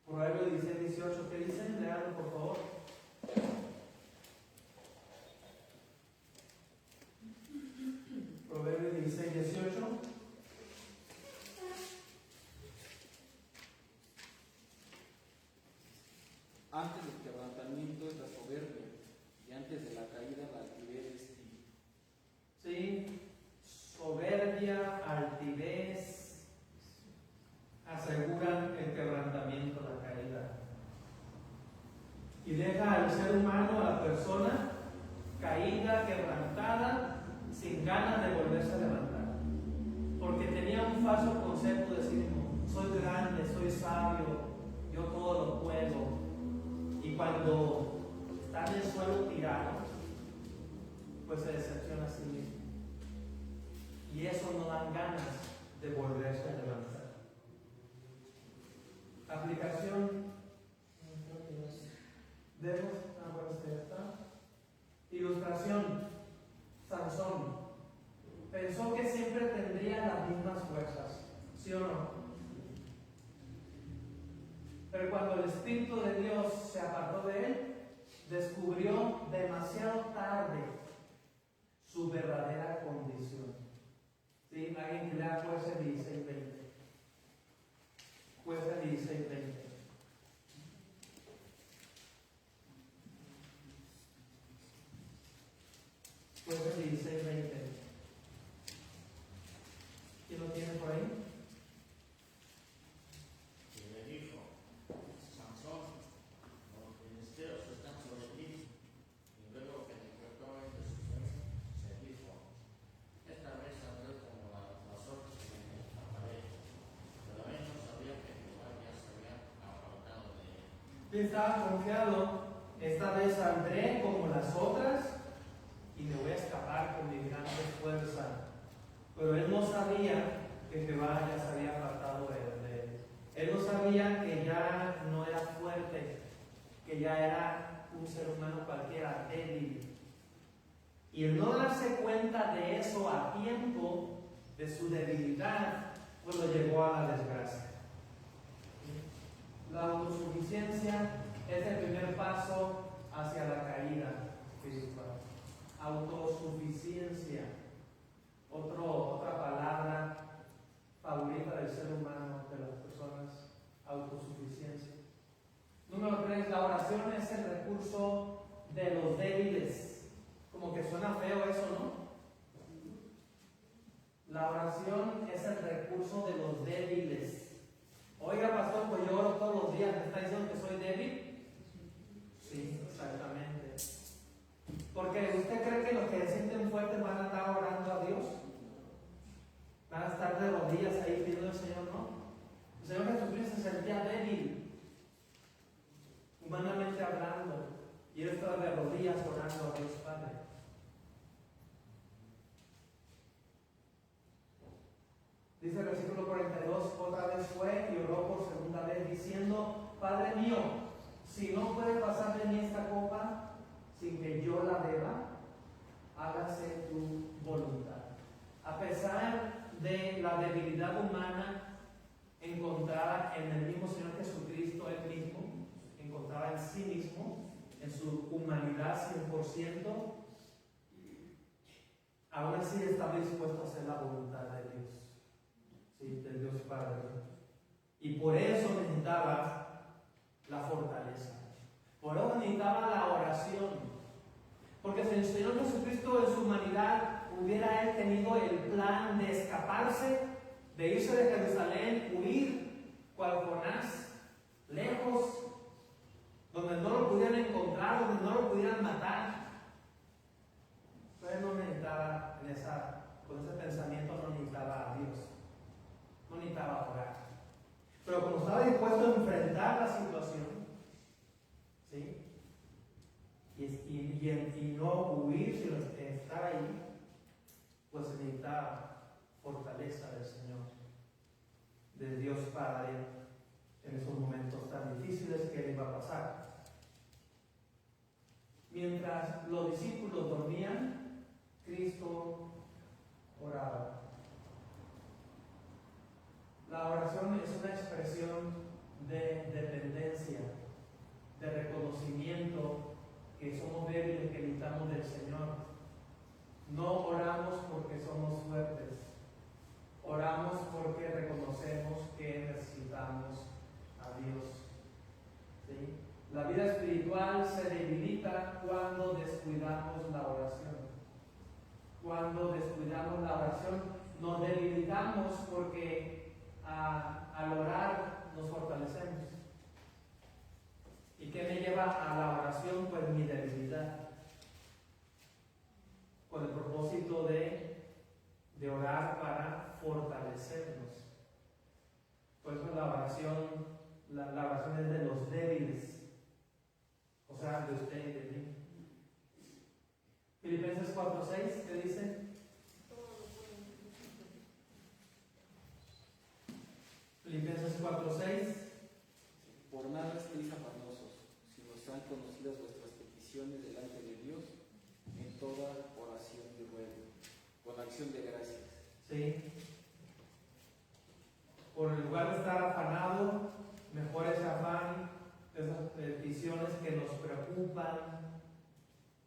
Proverbios 16:18, ¿qué dicen? Leanlo por favor. Proverbios 16:18. Antes del quebrantamiento es la soberbia, y antes de la caída la altivez. Sí, soberbia, altivez, aseguran el quebrantamiento, la caída. Y deja al ser humano, a la persona, caída, quebrantada, sin ganas de volverse a levantar. Porque tenía un falso concepto de sí mismo: soy grande, soy sabio, yo todo lo puedo. Y cuando está en el suelo tirado, pues se decepciona a sí mismo. Y eso no dan ganas de volverse a levantar. Aplicación. Demos, ilustración. Sansón pensó que siempre tendría las mismas fuerzas, ¿sí o no? Pero cuando el Espíritu de Dios se apartó de él, descubrió demasiado tarde su verdadera condición. ¿Sí? Alguien que lea Jueces 16:20. Jueces 16:20. Jueces 16:20. ¿Quién lo tiene por ahí? Y le dijo: Sansón, los filisteos están sobre ti. Y luego que despertó de su sueño, se dijo: esta vez saldré como las otras que me escaparé. Pero él no sabía que Jehová ya se había apartado de él. Yo estaba confiado, esta vez saldré como las otras y me voy a escapar con mi grande fuerza. Pero él no sabía que Jehová ya se había apartado de él. Él no sabía que ya no era fuerte, que ya era un ser humano cualquiera, débil. Y el no darse cuenta de eso a tiempo, de su debilidad, pues lo llevó a la desgracia. La autosuficiencia es el primer paso hacia la caída espiritual. Autosuficiencia, otra palabra favorita del ser humano, de las personas, autosuficiencia. Número 3, la oración es el recurso de los débiles. Como que suena feo eso, ¿no? La oración es el recurso de los débiles. Oiga, pastor, pues yo oro todos los días, ¿me está diciendo que soy débil? Sí, exactamente. Porque ¿usted cree que los que se sienten fuertes van a estar orando a Dios? Van a estar de rodillas ahí pidiendo al Señor, ¿no? El Señor Jesucristo se sentía débil, humanamente hablando, y él estaba de rodillas orando a Dios Padre. Dice el versículo 42, otra vez fue y oró por segunda vez diciendo: Padre mío, si no puede pasar de mí esta copa sin que yo la beba, hágase tu voluntad. A pesar de la debilidad humana encontrada en el mismo Señor Jesucristo, él mismo, encontraba en sí mismo, en su humanidad 100%, aún así estaba dispuesto a hacer la voluntad de Dios. Sí, del Dios Padre. Y por eso necesitaba la fortaleza. Por eso necesitaba la oración. Porque el Señor Jesucristo en su humanidad hubiera él tenido el plan de escaparse, de irse de Jerusalén, huir, cual Jonás, lejos, donde no lo pudieran encontrar, donde no lo pudieran matar. Pero él no necesitaba, con ese pensamiento no necesitaba a Dios, no necesitaba orar. Pero como estaba dispuesto a enfrentar la situación, ¿sí? Y no huir, sino estar ahí, pues necesitaba fortaleza del Señor, de Dios Padre, en esos momentos tan difíciles que él iba a pasar. Mientras los discípulos dormían, Cristo oraba. La oración es una expresión de dependencia, de reconocimiento que somos débiles, que necesitamos del Señor. No oramos porque somos fuertes, oramos porque reconocemos que necesitamos a Dios. ¿Sí? La vida espiritual se debilita cuando descuidamos la oración. Cuando descuidamos la oración, nos debilitamos porque al orar nos fortalecemos. ¿Y qué me lleva a la oración? Pues mi debilidad. Con el propósito de orar para fortalecernos. Por eso la oración es de los débiles. O sea, de usted y de mí. Filipenses 4:6, ¿qué dice? Filipenses 4:6. Por nada estéis afanosos, sino sean conocidas vuestras peticiones delante de Dios en toda oración y ruego, con acción de gracias. Sí. Por el lugar de estar afanado, mejor ese afán, esas peticiones que nos preocupan,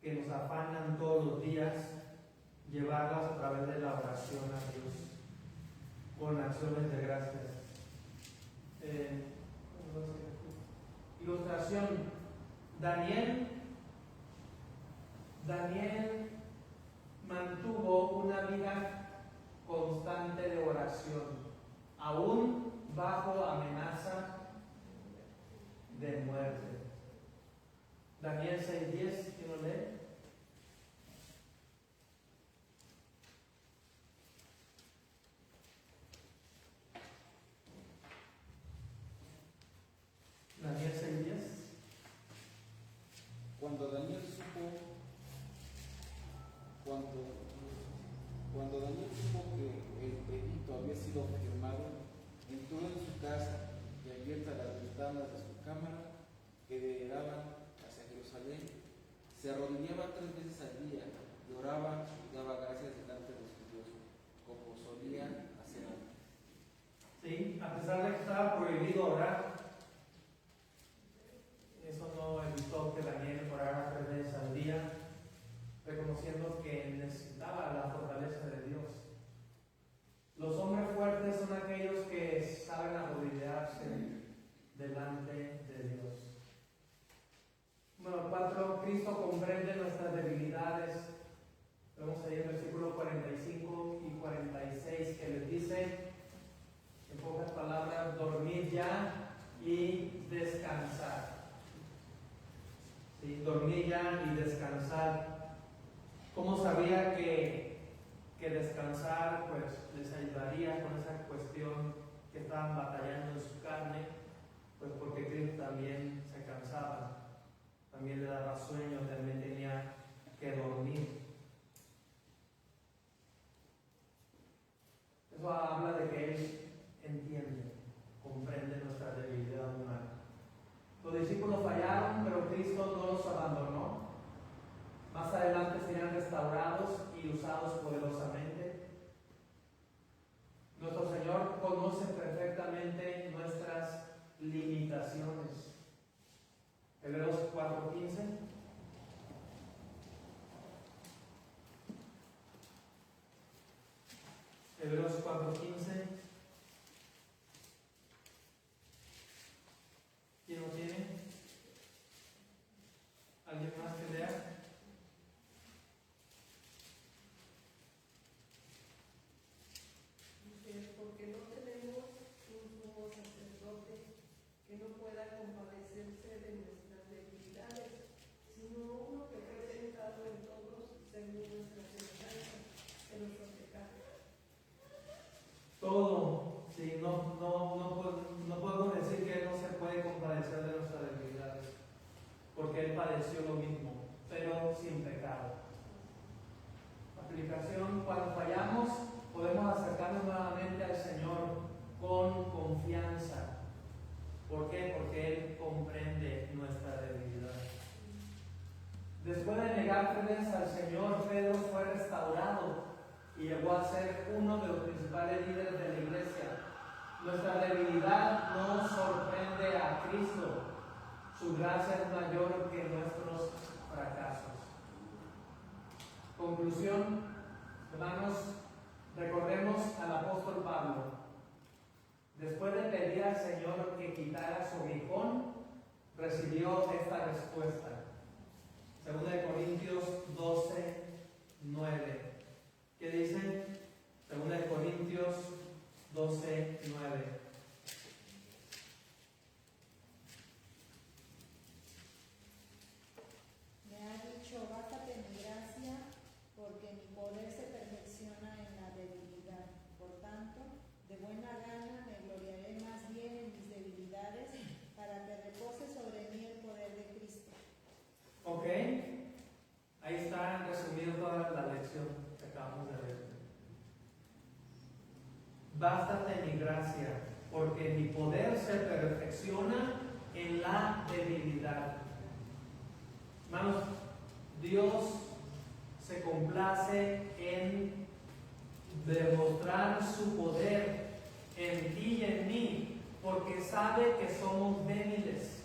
que nos afanan todos los días, llevarlas a través de la oración a Dios, con acciones de gracias. Ilustración. Daniel mantuvo una vida constante de oración, aún bajo amenaza de muerte. Daniel 6:10, ¿quién lo lee? Daniel 6:10. Cuando Daniel supo que el edicto había sido firmado, entró en su casa y abiertas las ventanas de su cámara que daban hacia Jerusalén, se arrodillaba 3 veces al día y oraba y daba gracias delante de su Dios, como solía hacer antes. Sí, a pesar de que estaba prohibido orar, eso no evitó que Daniel orara 3 veces al día, reconociendo que necesitaba la fortaleza de Dios. Los hombres fuertes son aquellos que saben arrodillarse delante de Dios. Número 4, Cristo comprende nuestras debilidades. Vemos ahí el versículo 45 y 46 que les dice, en pocas palabras, dormid ya y descansar. ¿Sí? Dormid ya y descansar. ¿Cómo sabía que descansar pues les ayudaría con esa cuestión que estaban batallando en su carne? Pues porque Cristo también se cansaba, también le daba sueño, también tenía que dormir. Eso habla de que Él entiende, comprende nuestra debilidad humana. Los discípulos fallaron, pero Cristo no los abandonó. Más adelante serían restaurados y usados poderosamente. Nuestro Señor conoce perfectamente nuestras limitaciones. Hebreos 4:15. Hebreos 4:15. ¿Quién lo tiene? ¿Alguien más que lea? Sí, no podemos decir que Él no se puede compadecer de nuestras debilidades, porque Él padeció lo mismo, pero sin pecado. Aplicación: cuando fallamos, podemos acercarnos nuevamente al Señor con confianza. ¿Por qué? Porque Él comprende nuestra debilidad. Después de negarles al Señor, Pedro fue restaurado y llegó a ser uno de los principales líderes de la iglesia. Nuestra debilidad no sorprende a Cristo. Su gracia es mayor que nuestros fracasos. Conclusión, hermanos, recordemos al apóstol Pablo. Después de pedir al Señor que quitara su aguijón, recibió esta respuesta. 2 Corintios 12, 9. ¿Qué dice? 2 Corintios 12, 9. Me ha dicho, bástate mi gracia, porque mi poder se perfecciona en la debilidad. Por tanto, de buena gana me gloriaré más bien en mis debilidades, para que repose sobre mí el poder de Cristo. Ok, ahí está resumida toda la lección que acabamos de ver. Bástate mi gracia, porque mi poder se perfecciona en la debilidad. Hermanos, Dios se complace en demostrar su poder en ti y en mí, porque sabe que somos débiles.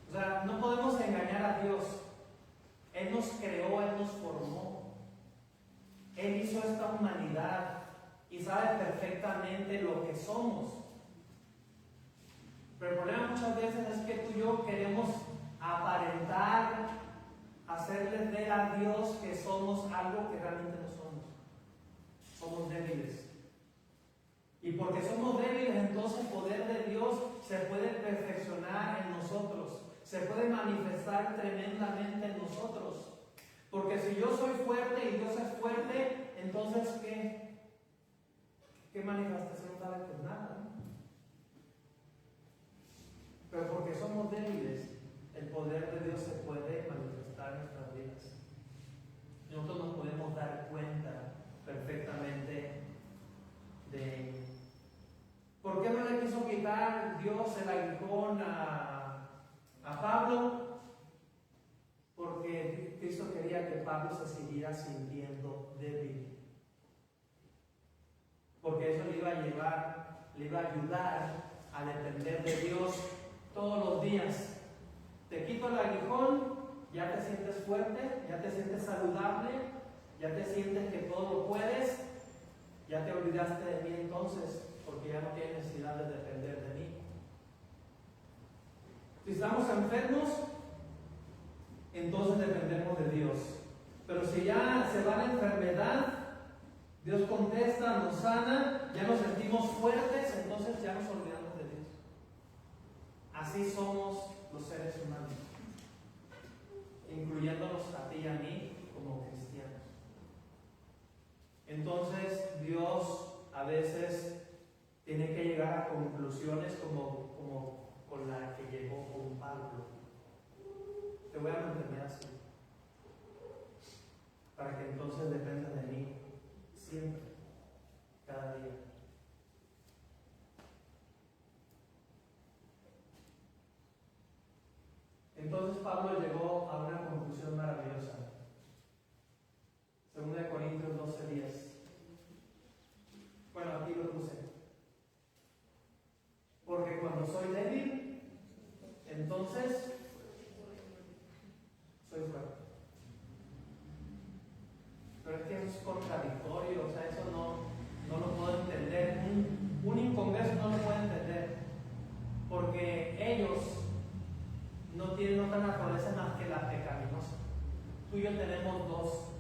O sea, no podemos engañar a Dios. Él nos creó, Él nos formó. Él hizo esta humanidad y sabe perfectamente lo que somos. Pero el problema muchas veces es que tú y yo queremos aparentar, hacerle ver a Dios que somos algo que realmente no somos. Somos débiles. Y porque somos débiles, entonces el poder de Dios se puede perfeccionar en nosotros. Se puede manifestar tremendamente en nosotros. Porque si yo soy fuerte y Dios es fuerte, entonces ¿qué manifestación va a haber? Pues nada, ¿no? Pero porque somos débiles, el poder de Dios se puede manifestar en nuestras vidas. Nosotros nos podemos dar cuenta perfectamente de ello. ¿Por qué no le quiso quitar Dios el aguijón a Pablo? Porque Cristo quería que Pablo se siguiera sintiendo débil. Porque eso le iba a llevar, le iba a ayudar a depender de Dios todos los días. Te quito el aguijón, ya te sientes fuerte, ya te sientes saludable, ya te sientes que todo lo puedes, ya te olvidaste de mí entonces, porque ya no tienes necesidad de depender de mí. Si estamos enfermos, entonces dependemos de Dios. Pero si ya se va la enfermedad, Dios contesta, nos sana, ya nos sentimos fuertes, entonces ya nos olvidamos de Dios. Así somos los seres humanos, incluyéndonos a ti y a mí como cristianos. Entonces Dios a veces tiene que llegar a conclusiones como con la que llegó con Pablo. Te voy a mantener así, para que entonces dependas de mí siempre, cada día. Entonces Pablo llegó a una conclusión maravillosa. 2 Corintios 12:10. Bueno, aquí lo puse. Porque cuando soy débil, entonces soy fuerte. Pero es que eso es contradictorio, o sea, eso no lo puedo entender. Un inconverso no lo puede entender. Porque ellos no tienen otra naturaleza más que la pecaminosa. Tú y yo tenemos dos,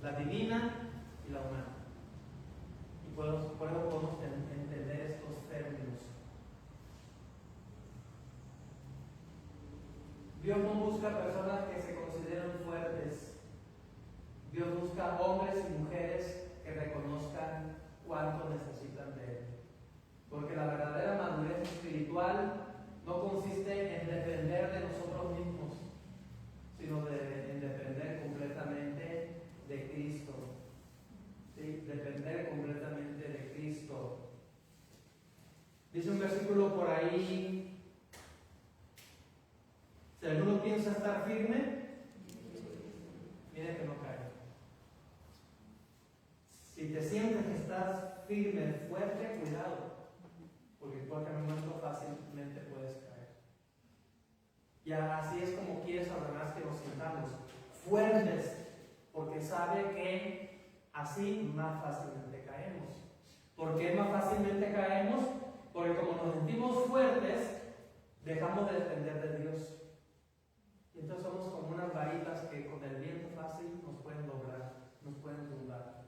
la divina y la humana. Y por eso podemos entender estos términos. Dios no busca personas que se consideren fuertes. Dios busca hombres y mujeres que reconozcan cuánto necesitan de Él. Porque la verdadera madurez espiritual no consiste en depender de nosotros mismos, sino en depender completamente de Cristo. ¿Sí? Depender completamente de Cristo. Dice un versículo por ahí: si alguno piensa estar firme, mire que no cae. Si te sientes que estás firme, fuerte, cuidado, porque en cualquier momento fácilmente puedes caer. Y así es como quiere Satanás que nos sintamos fuertes, porque sabe que así más fácilmente caemos. ¿Por qué más fácilmente caemos? Porque como nos sentimos fuertes, dejamos de depender de Dios. Y entonces somos como unas varitas que con el viento fácil nos pueden doblar, nos pueden tumbar.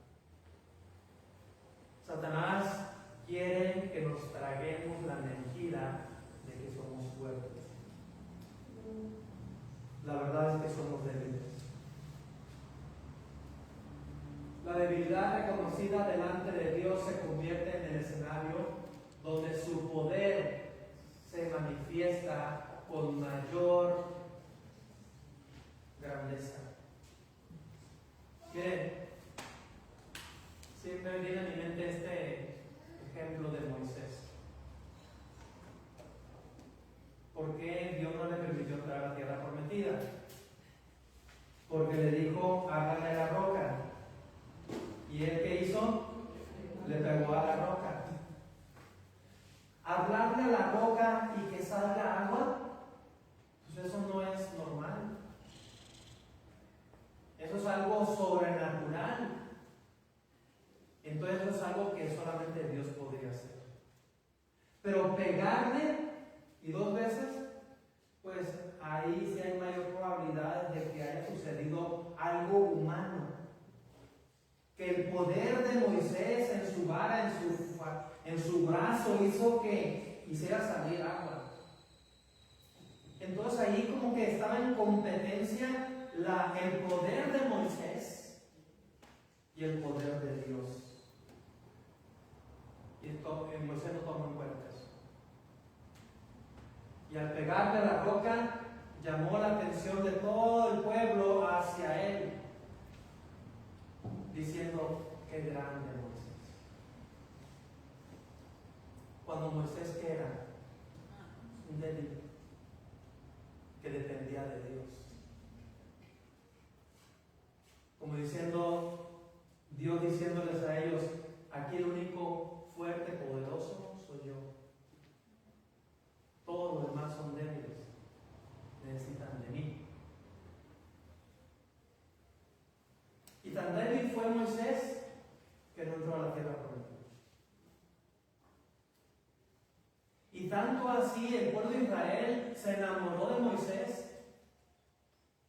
Satanás quiere que nos traguemos la mentira de que somos fuertes. La verdad es que somos débiles. La debilidad reconocida delante de Dios se convierte en el escenario donde su poder se manifiesta con mayor grandeza. Miren, siempre viene a mi mente este ejemplo de Moisés. ¿Por qué Dios no le permitió entrar a la tierra prometida? Porque le dijo: hágale la roca. ¿Y él qué hizo? Le pegó a la roca. Hablarle a la roca y que salga agua, pues eso no es normal. Eso es algo sobrenatural. Entonces eso es algo que solamente Dios podría hacer. Pero pegarle y 2 veces, pues ahí sí hay mayor probabilidad de que haya sucedido algo humano. Que el poder de Moisés en su vara, en su brazo, hizo que hiciera salir agua. Entonces ahí como que estaba en competencia el poder de Moisés y el poder de Dios. Y Moisés no tomó en cuenta eso. Y al pegarle a la roca, llamó la atención de todo el pueblo hacia él, diciendo: qué grande Moisés. Cuando Moisés, ¿qué era? Un débil que dependía de Dios. Como diciendo, Dios diciéndoles a ellos: aquí el único fuerte, poderoso soy yo. Todos los demás son débiles, necesitan de mí. Y tan débil fue Moisés que no entró a la tierra prometida. Y tanto así el pueblo de Israel se enamoró de Moisés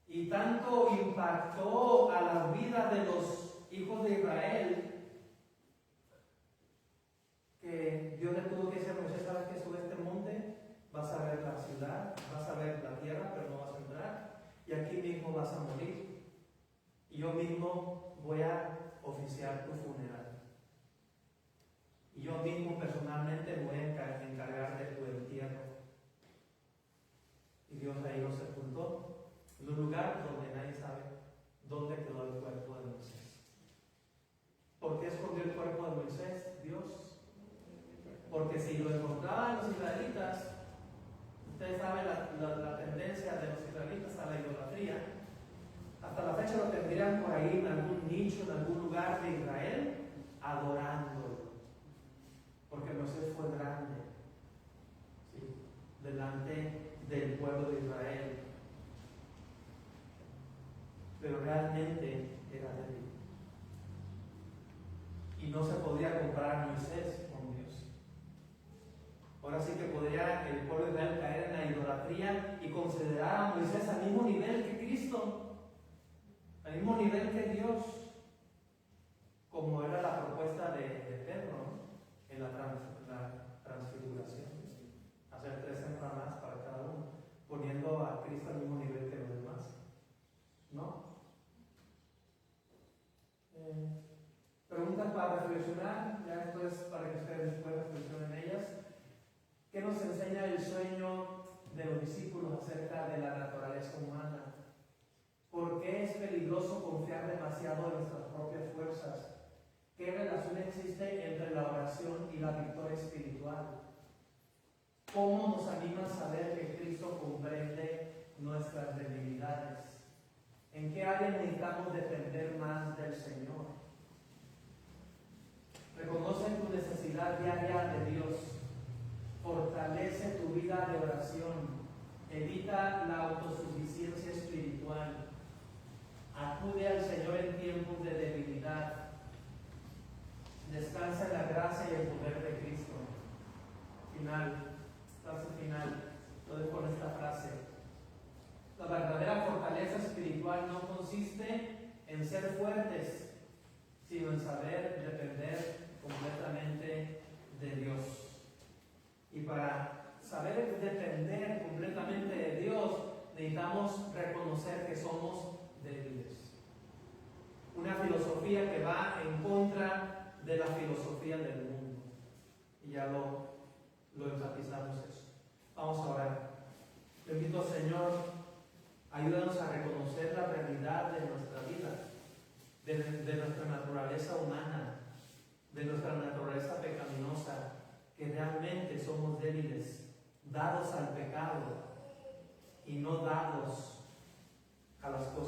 y tanto impactó a las vidas de los hijos de Israel que Dios le tuvo que decir a Moisés: ¿sabes qué? Sube a este monte, vas a ver la ciudad, vas a ver la tierra, pero no vas a entrar, y aquí mismo vas a morir. Y yo mismo voy a oficiar tu funeral. Y yo mismo personalmente voy a encargar de tu entierro. Y Dios ahí lo sepultó en un lugar donde nadie sabe dónde quedó el cuerpo de Moisés. ¿Por qué escondió el cuerpo de Moisés Dios? Porque si lo encontraban los israelitas, ustedes saben la tendencia de los israelitas a la idolatría. Hasta la fecha lo tendrían por ahí en algún nicho, en algún lugar de Israel, adorándolo. Porque Moisés fue grande, ¿sí?, delante del pueblo de Israel. Pero realmente era débil. Y no se podía comparar a Moisés con Dios. Ahora sí que podría el pueblo de Israel caer en la idolatría y considerar a Moisés al mismo nivel que Cristo, al mismo nivel que Dios, como era la propuesta de Pedro, ¿no?, en la transfiguración. Hacer 3 empanadas para cada uno, poniendo a Cristo al mismo nivel que los demás. ¿No? Preguntas para reflexionar, ya después reflexión en ellas. ¿Qué nos enseña el sueño de los discípulos acerca de la naturaleza humana? ¿Por qué es peligroso confiar demasiado en nuestras propias fuerzas? ¿Qué relación existe entre la oración y la victoria espiritual? ¿Cómo nos anima a saber que Cristo comprende nuestras debilidades? ¿En qué área necesitamos depender más del Señor? Reconoce tu necesidad diaria de Dios. Fortalece tu vida de oración. Evita la autosuficiencia espiritual. Acude al Señor en tiempos de debilidad. Descansa en la gracia y el poder de Cristo. Frase final, lo dejo con esta frase. La verdadera fortaleza espiritual no consiste en ser fuertes, sino en saber depender completamente de Dios. Y para saber depender completamente de Dios, necesitamos reconocer que somos débiles. Una filosofía que va en contra de la filosofía del mundo. Y ya lo enfatizamos eso. Vamos a orar. Bendito Señor, ayúdanos a reconocer la realidad de nuestra vida, de nuestra naturaleza humana, de nuestra naturaleza pecaminosa, que realmente somos débiles, dados al pecado y no dados a las cosas